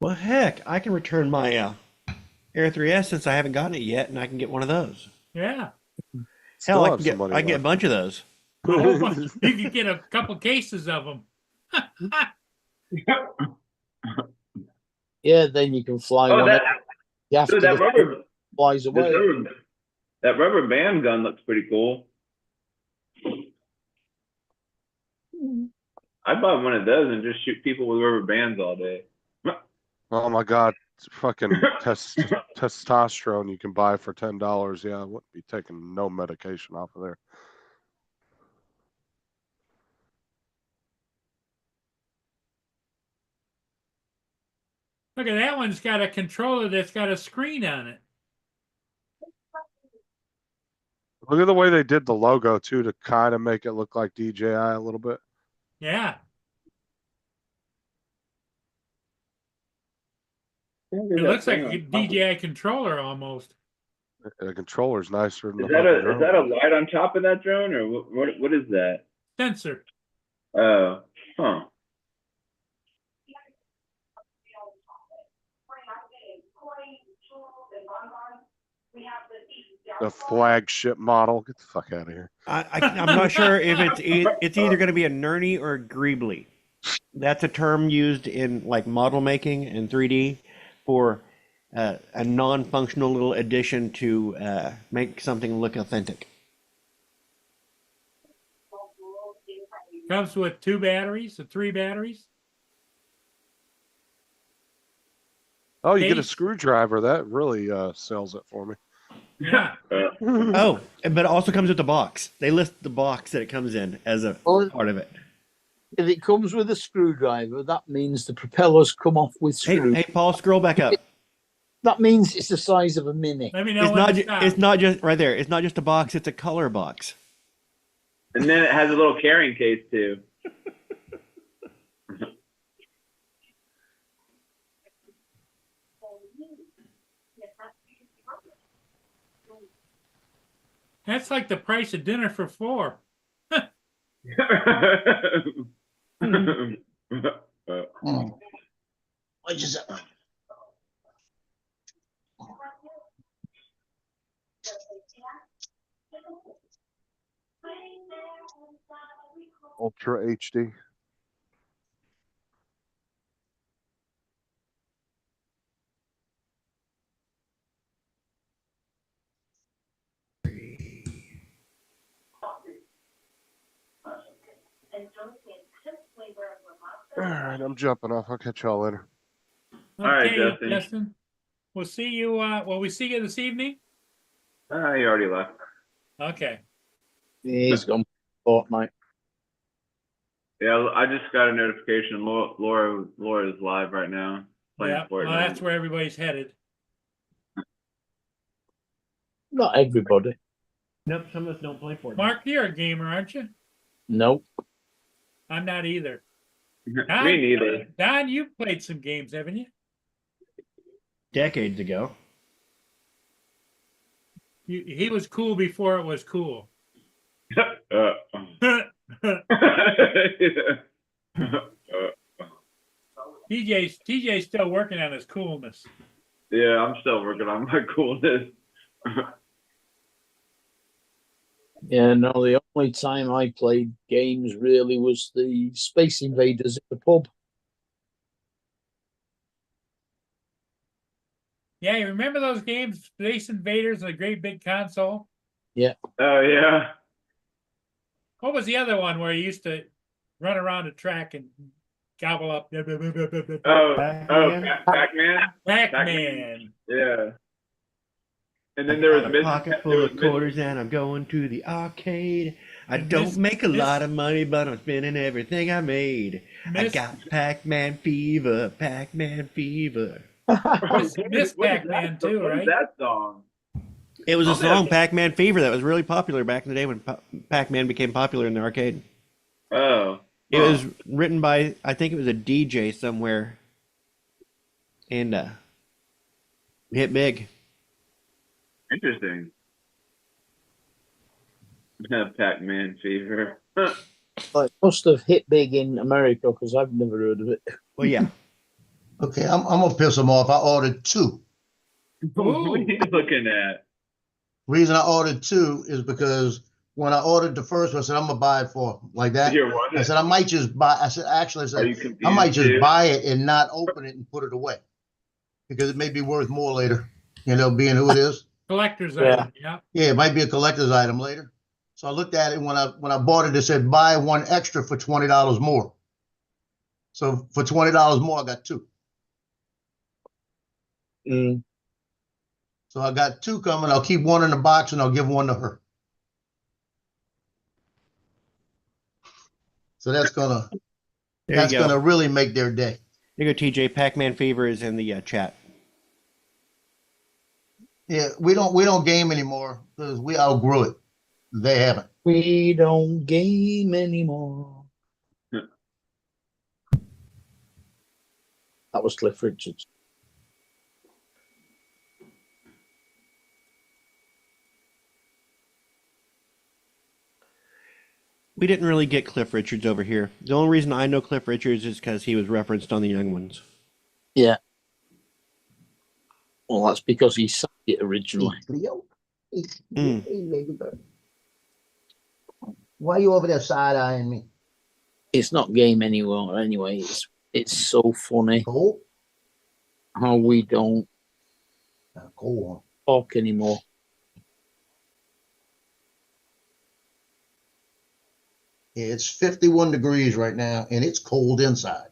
well, heck, I can return my Air 3S since I haven't gotten it yet, and I can get one of those. Yeah. Hell, Still I have can some get money I can get a left. bunch of those. A whole bunch. You could get a couple cases of them. Yeah, then you can fly Oh, one that after dude, that the rubber flies away. that rubber band gun looks pretty cool. I bought one of those and just shoot people with rubber bands all day. Oh my god, it's fucking testosterone you can buy for $10. Yeah, I wouldn't be taking no medication off of there. Look at that one's got a controller that's got a screen on it. Look at the way they did the logo too to kind of make it look like DJI a little bit. Yeah. It looks like a DJI controller almost. The controller's nicer than Is the that fucking a is that a drone. light on top of that drone or what is that? Sensor. Oh, huh. The flagship model. Get the fuck out of here. I'm not sure if it's either going to be a Nerney or a Greebly. That's a term used in like model making and 3D for a non-functional little addition to make something look authentic. Comes with 2 batteries or 3 batteries. Oh, you get a Case. screwdriver. That really sells it for me. Yeah. Oh, but it also comes with the box. They list the box that it comes in as a Oh. part of it. If it comes with a screwdriver, that means the propellers come off with Hey, screws. hey, Paul, scroll back up. That means it's the size of a Mini. Let me know when to stop. It's not just right there. It's not just a box. It's a color box. And then it has a little carrying case too. That's like the price of dinner for 4. What is it? Ultra HD. All right, I'm jumping off. I'll catch y'all later. right, Okay, Justin. Justin. We'll see you, will we see you this evening? He already left. Okay. He's gone fortnight. Yeah, I just got a notification. Laura is live right now playing Yeah, well, Fortnite. that's where everybody's headed. Not everybody. Nope, some of us don't play Fortnite. Mark, you're a gamer, aren't you? Nope. I'm not either. Me neither. Don, you've played some games, haven't you? Decades ago. He was cool before it was cool. TJ's still working on his coolness. Yeah, I'm still working on my coolness. Yeah, no, the only time I played games really was the Space Invaders at the pub. Yeah, you remember those games, Space Invaders, and the great big console? Oh yeah. What was the other one where you used to run around the track and gobble up? Pac-Man. Pac-Man. Yeah. And then there was a pocket full of quarters and I'm going to the arcade. I don't make a lot of money, but I'm spending everything I made. I got Pac-Man fever, Pac-Man fever. Miss Pac-Man too, what right? is that song? It was a Oh, song, yeah. Pac-Man Fever, that was really popular back in the day when Pac-Man became popular in the arcade. Oh. It was written by, I think it was a DJ somewhere, and hit big. Interesting. Pac-Man fever. Well, it must have hit big in America because I've never heard of it. Well, yeah. Okay, I'm gonna piss him off. I ordered 2. What are you looking at? Reason I ordered 2 is because when I ordered the first one, I said I'm gonna buy it for like that. Here, what? I said I might just buy. I said actually, I Are you said confused? I might just too? buy it and not open it and put it away because it may be worth more later. You know, being who it is. Collector's Yeah. item, yeah. Yeah, it might be a collector's item later. So I looked at it when I bought it. It said buy 1 extra for $20 more. So for $20 more, I got 2. Mm. So I got 2 coming. I'll keep 1 in the box and I'll give 1 to her. So that's gonna There you go. gonna really make their day. There you go, TJ. Pac-Man Fever is in the chat. Yeah, we don't game anymore because we outgrew it. They haven't. We don't game anymore. That was Cliff Richards. We didn't really get Cliff Richards over here. The only reason I know Cliff Richards is because he was referenced on The Young Ones. Yeah. Well, that's because he sang it originally. Why are you over there side-eyeing me? It's not game anymore anyway. It's so funny Cold? how we don't Cold. talk anymore. Yeah, it's 51 degrees right now, and it's cold inside.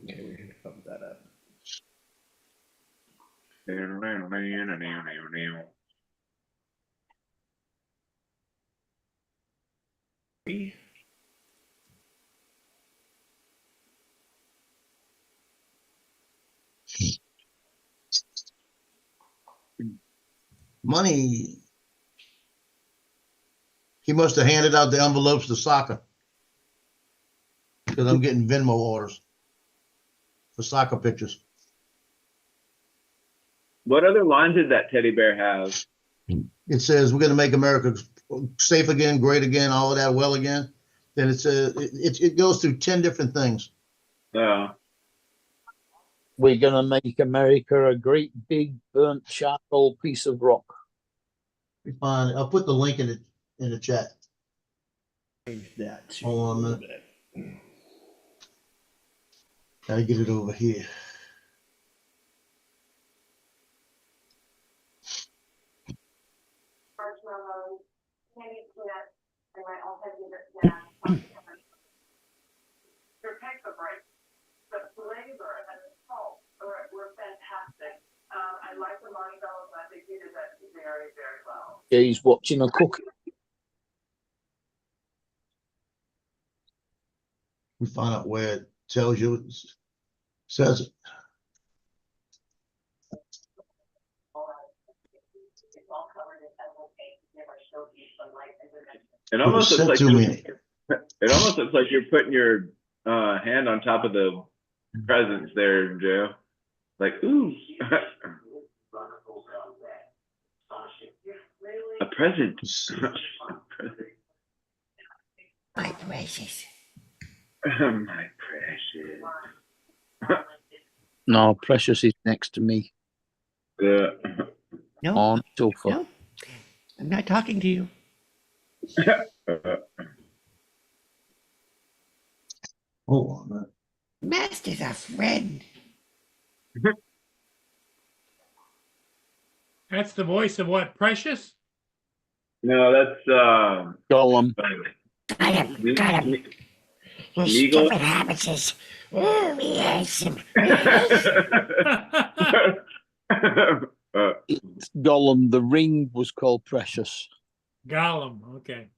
Okay, we're going to pump that up. Money. He must have handed out the envelopes to soccer because I'm getting Venmo orders for soccer pictures. What other lines did that teddy bear have? it says we're going to make America safe again, great again, all of that well again. Then it goes through 10 different things. Yeah. We're gonna make America a great big burnt charcoal piece of rock. Fine. I'll put the link in the chat. Change that to Hold on a a minute. little bit. Gotta get it over here. Yeah, he's watching a cookie. We find out where it tells you. It says it. It almost looks Sent like to me. it almost looks like you're putting your hand on top of the presents there, Joe. Like, ooh. A present. My precious. My precious. No, Precious is next to me Yeah. No, on sofa. no, I'm not talking to you. Hold on a minute. Master's a friend. That's the voice of what? Precious? No, that's Gollum. Got him, got him. Your Legal? stupid habits. Oh, yes. It's Gollum. The ring was called Precious. Gollum. Okay.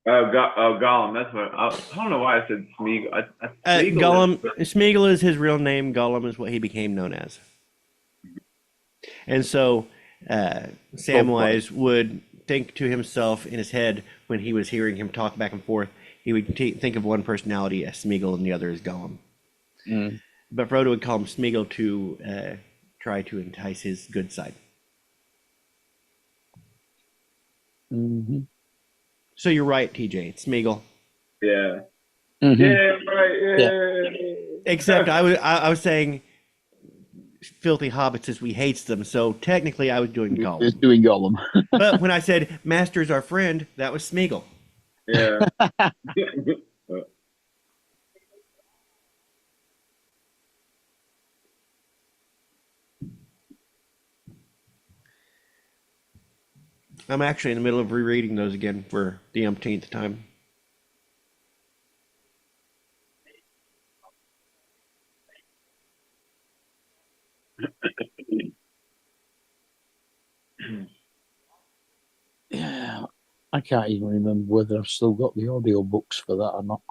Gollum. That's what I don't know why I said Smeagol. Smeagol Gollum, is- Smeagol is his real name. Gollum is what he became known as. And so Samwise would think to himself in his head when he was hearing him talk back and forth, he would think of one personality as Smeagol and the other as Gollum. Mm. But Frodo would call him Smeagol to try to entice his good side. Mm-hmm. So you're right, TJ. It's Smeagol. Yeah. Mm-hmm. Yeah. Right. Yeah. Except I was saying filthy hobbits as we hates them. So technically I was doing It's Gollum. doing Gollum. But when I said Master's our friend, that was Smeagol. Yeah. I'm actually in the middle of rereading those again for the umpteenth time. Yeah, I can't even remember whether I've still got the audio books for that or not.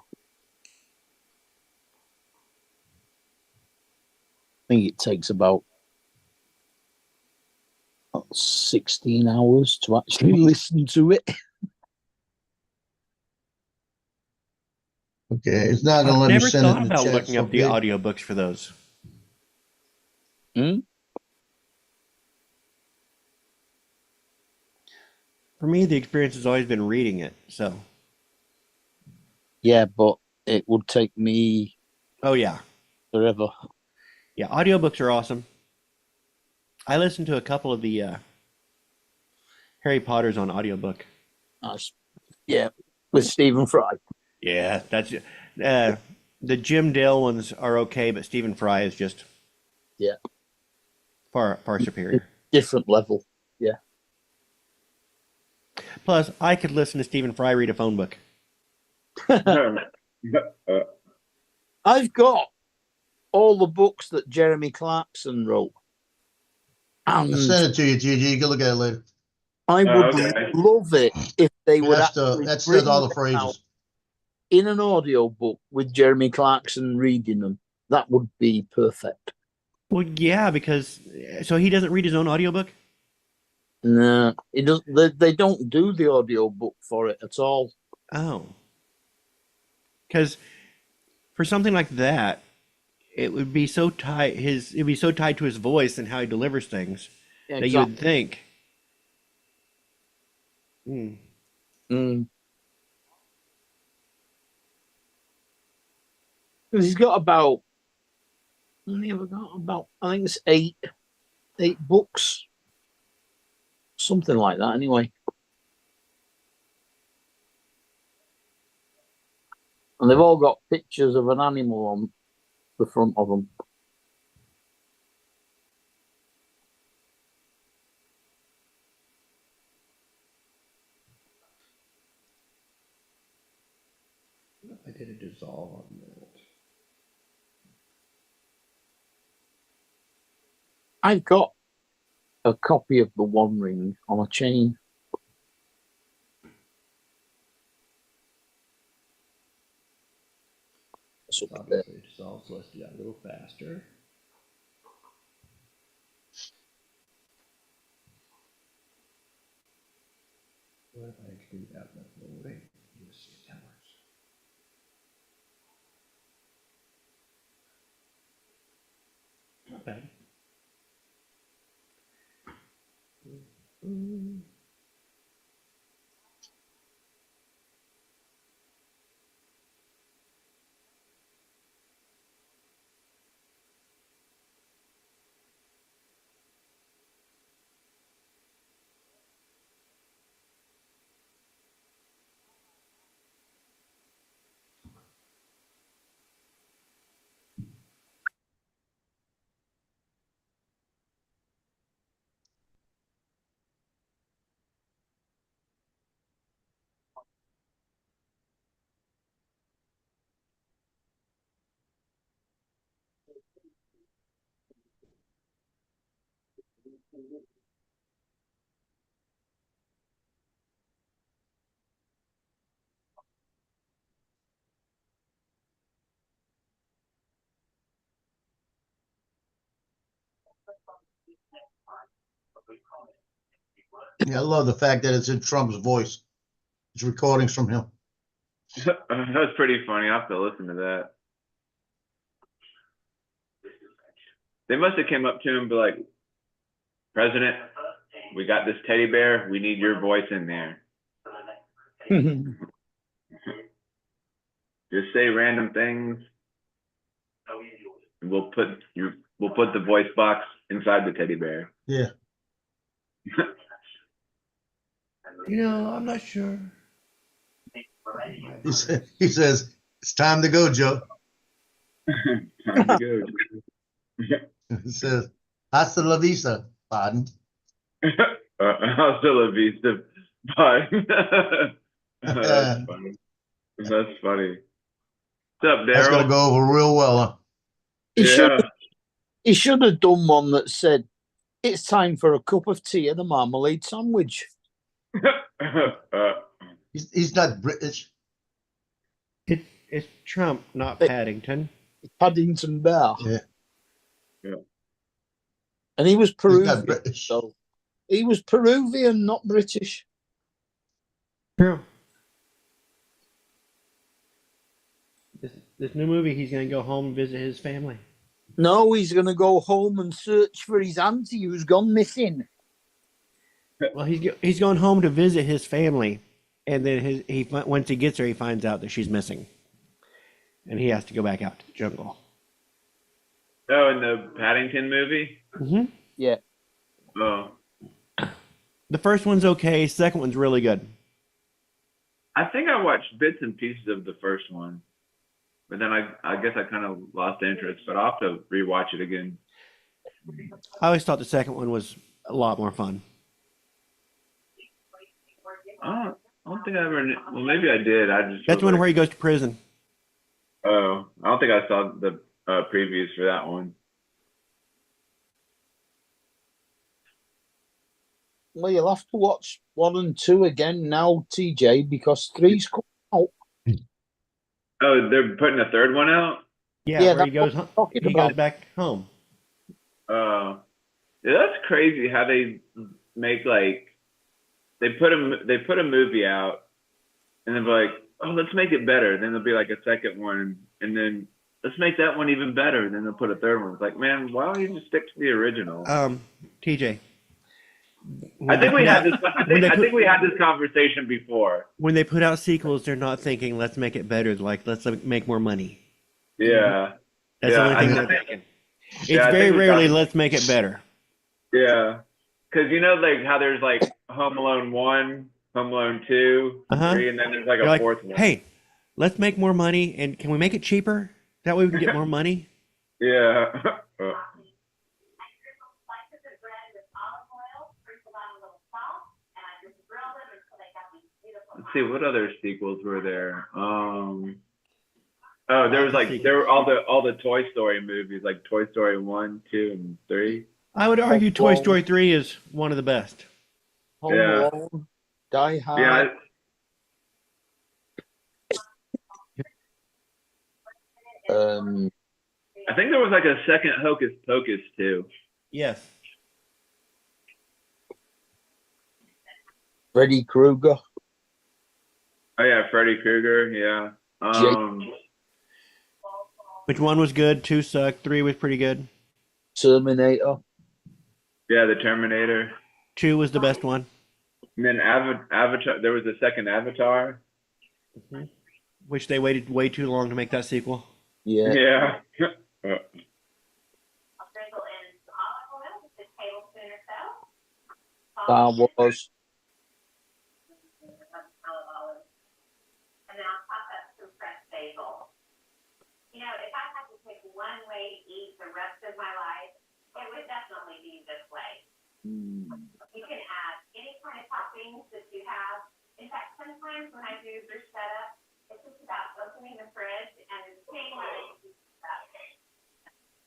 I think it takes about 16 hours to actually listen to it. Okay, it's not gonna I've let me never send it thought in the about chat. looking up the audiobooks for those. Hmm? For me, the experience has always been reading it. So, Yeah, but it would take me oh yeah, forever. yeah, audiobooks are awesome. I listened to a couple of the Harry Potters on audiobook. Yeah, with Stephen Fry. Yeah, that's the Jim Dale ones are okay, but Stephen Fry is just far superior. Different level. Yeah. Plus, I could listen to Stephen Fry read a phone book. I've got all the books that Jeremy Clarkson wrote. And I'll send it to you, GG. You can look at it later. I would okay. love it if they would That actually says bring all the them out phrases. in an audio book with Jeremy Clarkson reading them. That would be perfect. Well, yeah, because so he doesn't read his own audiobook? No, it doesn't. They don't do the audio book for it at all. Oh. Because for something like that, it would be so tied it'd be so tied to his voice and how he delivers things that you would think Mm. Because he's got about, how many have I got? About, I think it's eight books, something like that. Anyway, and they've all got pictures of an animal on the front of them. I did a dissolve on that. I've got a copy of the One Ring on a chain. That's up there. Obviously, dissolve, so let's do that a little faster. What if I do that much more rate? You'll see if that works. Not bad. Yeah, I love the fact that it's in Trump's voice. It's recordings from him. That's pretty funny. I have to listen to that. They must have came up to him and be like, President, we got this teddy bear. We need your voice in there. Just say random things. We'll put the voice box inside the teddy bear. Yeah. I'm not sure. He says, it's time to go, Joe. Time to go. He says, hasta la vista, Biden. Hasta la vista, Biden. That's funny. That's funny. What's up, Daryl? That's going to go over real well, huh? He should have done one that said, it's time for a cup of tea and a marmalade sandwich. He's not British. It's Trump, not Paddington. Paddington Bear. Yeah. Yeah. And he was He's Peruvian. not British. So he was Peruvian, not British. True. This new movie, he's going to go home and visit his family. No, he's going to go home and search for his auntie who's gone missing. Well, he's going home to visit his family, and then once he gets there, he finds out that she's missing, and he has to go back out to the jungle. Oh, in the Paddington movie? Mm-hmm. Yeah. Oh. The first one's okay. Second one's really good. I think I watched bits and pieces of the first one, but then I guess I kind of lost interest, but I'll have to rewatch it again. I always thought the second one was a lot more fun. I don't think I ever. Well, maybe I did. That's the one where he goes to prison. Oh, I don't think I saw the previews for that one. Well, you'll have to watch 1 and 2 again now, TJ, because 3's coming out. Oh, they're putting a third one out? Yeah, where he that's goes. what I'm talking He about. goes back home. Yeah, that's crazy how they make they put a movie out and then be like, oh, let's make it better. Then there'll be like a second one, and then let's make that one even better. Then they'll put a third one. It's like, man, why don't you just stick to the original? TJ, when I think they we put had out- this. I when they think put- we had this conversation before. when they put out sequels, they're not thinking, let's make it better. Like, let's make more money. Yeah. That's Yeah, the only I thing they're think- thinking. It's Yeah, I very think we rarely, got- let's make it better. Yeah. Because you know, like how there's like Home Alone 1, Home Alone 2, Uh-huh. 3, and then there's like You're a like, fourth one. hey, let's make more money, and can we make it cheaper? That way we can get more money. Yeah. Let's see, what other sequels were there? Oh, there was like there were all the Toy Story movies, like Toy Story 1, 2, and 3. I would argue Toy Well- Story 3 is one of the best. Home Yeah. Alone, Die Hard. Yeah. I think there was like a second Hocus Pocus too. Yes. Freddy Krueger. Oh yeah, Freddy Krueger. Yeah. Which one was good? 2 sucked. 3 was pretty good. Terminator. Yeah, the Terminator. 2 was the best one. And then Avatar. There was a second Avatar. Which they waited way too long to make that sequel. Yeah. Yeah. Star Wars. You know, if I had to pick one way to eat the rest of my life, it would definitely be this way. You can add any kind of toppings that you have. In fact, sometimes when I do bruschetta, it's just about opening the fridge and seeing what it is about.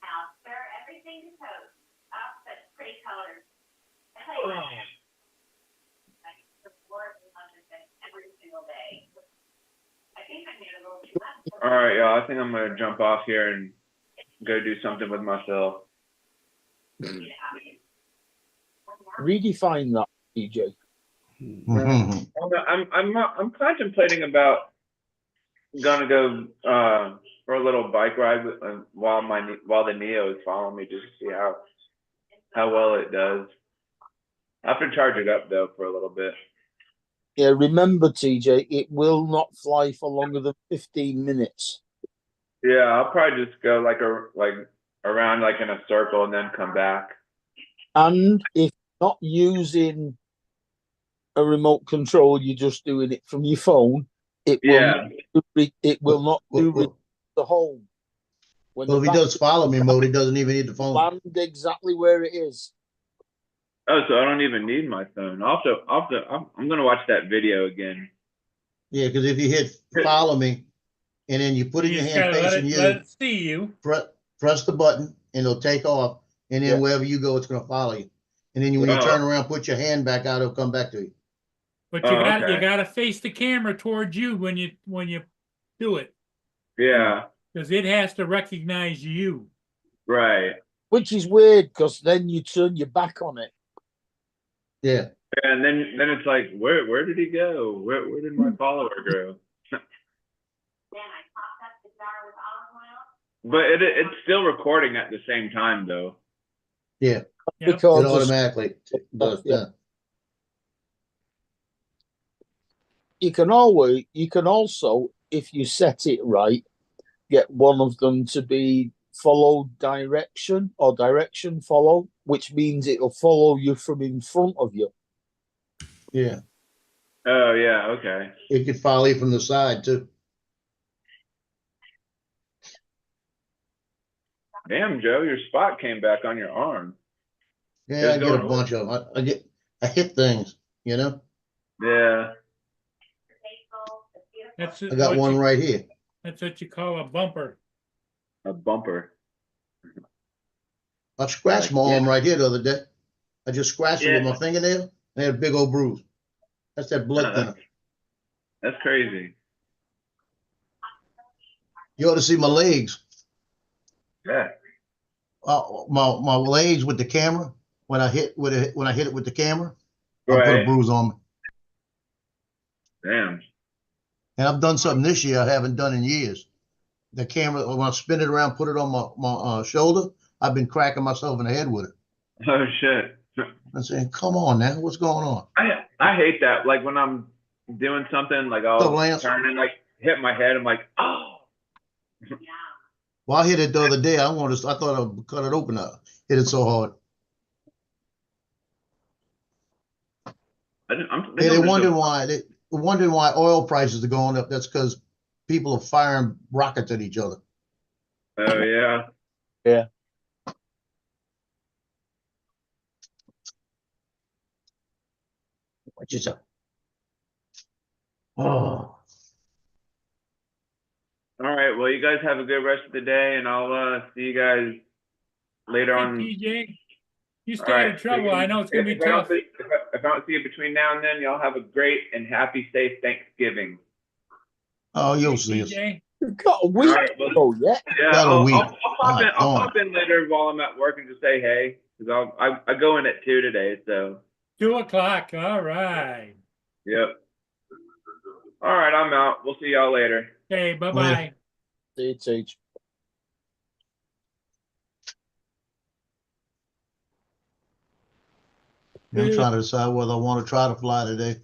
Now, stir everything to toast. Oh, such pretty colors. I tell you what, I support and love this thing every single day. I think I made a little too much. All right, y'all. I think I'm gonna jump off here and go do something with myself. Redefine that, DJ. Mhm. I'm contemplating about gonna go for a little bike ride while the Neo is following me, just to see how well it does. I have to charge it up though for a little bit. Yeah, remember, TJ, it will not fly for longer than 15 minutes. Yeah, I'll probably just go like around like in a circle and then come back. And if not using a remote control, you're just doing it from your phone, it will Yeah. it will not do Well, the home. When well, if he the does follow me mode, he doesn't even need the phone. land exactly where it is. Oh, so I don't even need my phone. I'm gonna watch that video again. Yeah, because if you hit follow me, and then you put in You your just hand gotta let facing it, you, let it see you. press the button, and it'll take off. And then Yeah. wherever you go, it's gonna follow you. And then when you Oh. turn around, put your hand back out, it'll come back to you. But Oh, you okay. gotta face the camera towards you when you do it, Yeah, because it has to recognize you. right. Which is weird because then you turn your back on it. Yeah. And then it's like, where did he go? Where did my follower go? Then I topped up the jar with olive oil. But it's still recording at the same time though. Yeah. Yep. It Because automatically does Yeah. that. you can also, if you set it right, get one of them to be follow direction or direction follow, which means it'll follow you from in front of you. Yeah. Oh yeah, okay. It could follow you from the side too. Damn, Joe, your spot came back on your arm. Yeah, I It's get a going- bunch of them. I hit things, you know? Yeah. That's I got what one you- right here. That's what you call a bumper. A bumper. I scratched my arm right here the other day. I just scratched it with Yeah. my fingernail. I had a big old bruise. That's that blood Uh-huh. thinner. That's crazy. You ought to see my legs. Yeah. My legs with the camera. When I hit it with the camera, I put a Right. bruise on me. Damn. And I've done something this year I haven't done in years. The camera, when I spin it around, put it on my shoulder, I've been cracking myself in the head with it. Oh shit. I'm saying, come on now, what's going on? I hate that. Like when I'm doing something, like So, I'll Lance? turn and like hit my head. I'm like, oh. Yeah. Well, I hit it the other day. I thought I'd cut it open up. Hit it so hard. Hey, they're wondering why oil prices are going up. That's because people are firing rockets at each other. Oh yeah. Yeah. Watch yourself. Oh, All right. Well, you guys have a good rest of the day, and I'll see you guys later Hey, on. TJ, you All stay out right. of trouble. I know it's gonna be If I don't tough. see- if I don't see you between now and then, y'all have a great and happy, safe Thanksgiving. oh, you'll Hey, see us. TJ, You've got a All week. right. Well, Oh, yeah. yeah, Got a I'll week. pop in. I'll Darn. pop in later while I'm at work and just say hey, because I go in at 2 today. So 2:00. All right. yep. All right. I'm out. We'll see y'all later. Okay, bye-bye. Teach. I'm trying to decide whether I want to try to fly today.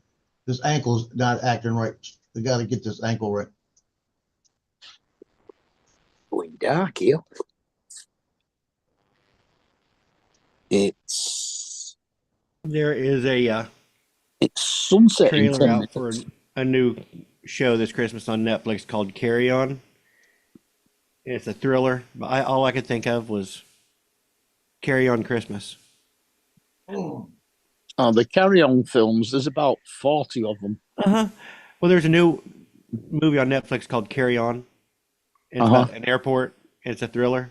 This ankle's not acting right. We got to get this ankle right. Going dark here. It's There is it's sunset in trailer 10 out for minutes. a new show this Christmas on Netflix called Carry On. It's a thriller. But all I could think of was Carry On Christmas. Oh, the Carry On films, there's about 40 of them. Uh-huh. Well, there's a new movie on Netflix called Carry On. And it's about an airport. And it's a thriller.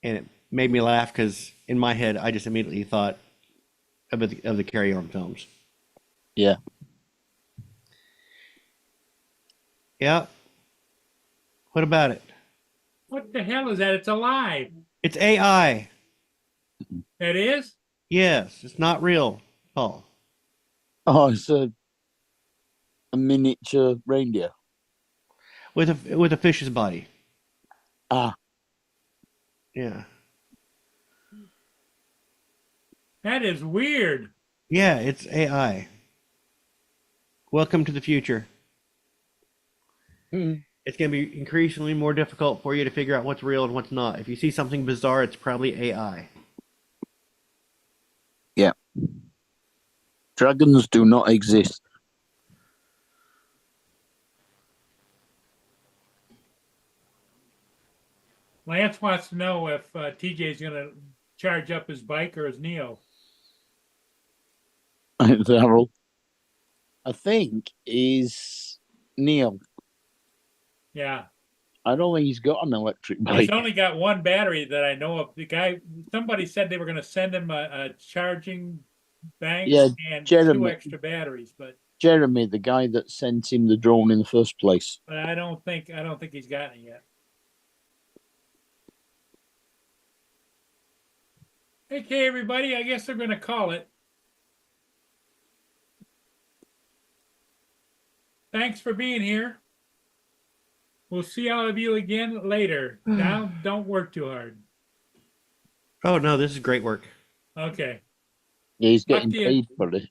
And it made me laugh because in my head, I just immediately thought of the Carry On films. Yeah. Yeah. What about it? What the hell is that? It's alive. It's AI. It is? Yes, it's not real, Paul. Oh, it's a miniature reindeer. With a fish's body. Ah. Yeah. That is weird. Yeah, it's AI. Welcome to the future. It's going to be increasingly more difficult for you to figure out what's real and what's not. If you see something bizarre, it's probably AI. Yeah. Dragons do not exist. Lance wants to know if TJ's going to charge up his bike or his Neo. Daryl. I think is Neil. Yeah. I don't think he's got an electric bike. He's only got one battery that I know of. The guy, somebody said they were going to send him a charging bank and Jeremy. 2 extra batteries, but Jeremy, the guy that sent him the drone in the first place. I don't think he's gotten it yet. Okay, everybody, I guess they're going to call it. Thanks for being here. We'll see all of you again later. Now, don't work too hard. Oh, no, this is great work. Okay. Yeah, he's Talk getting to you. paid for it.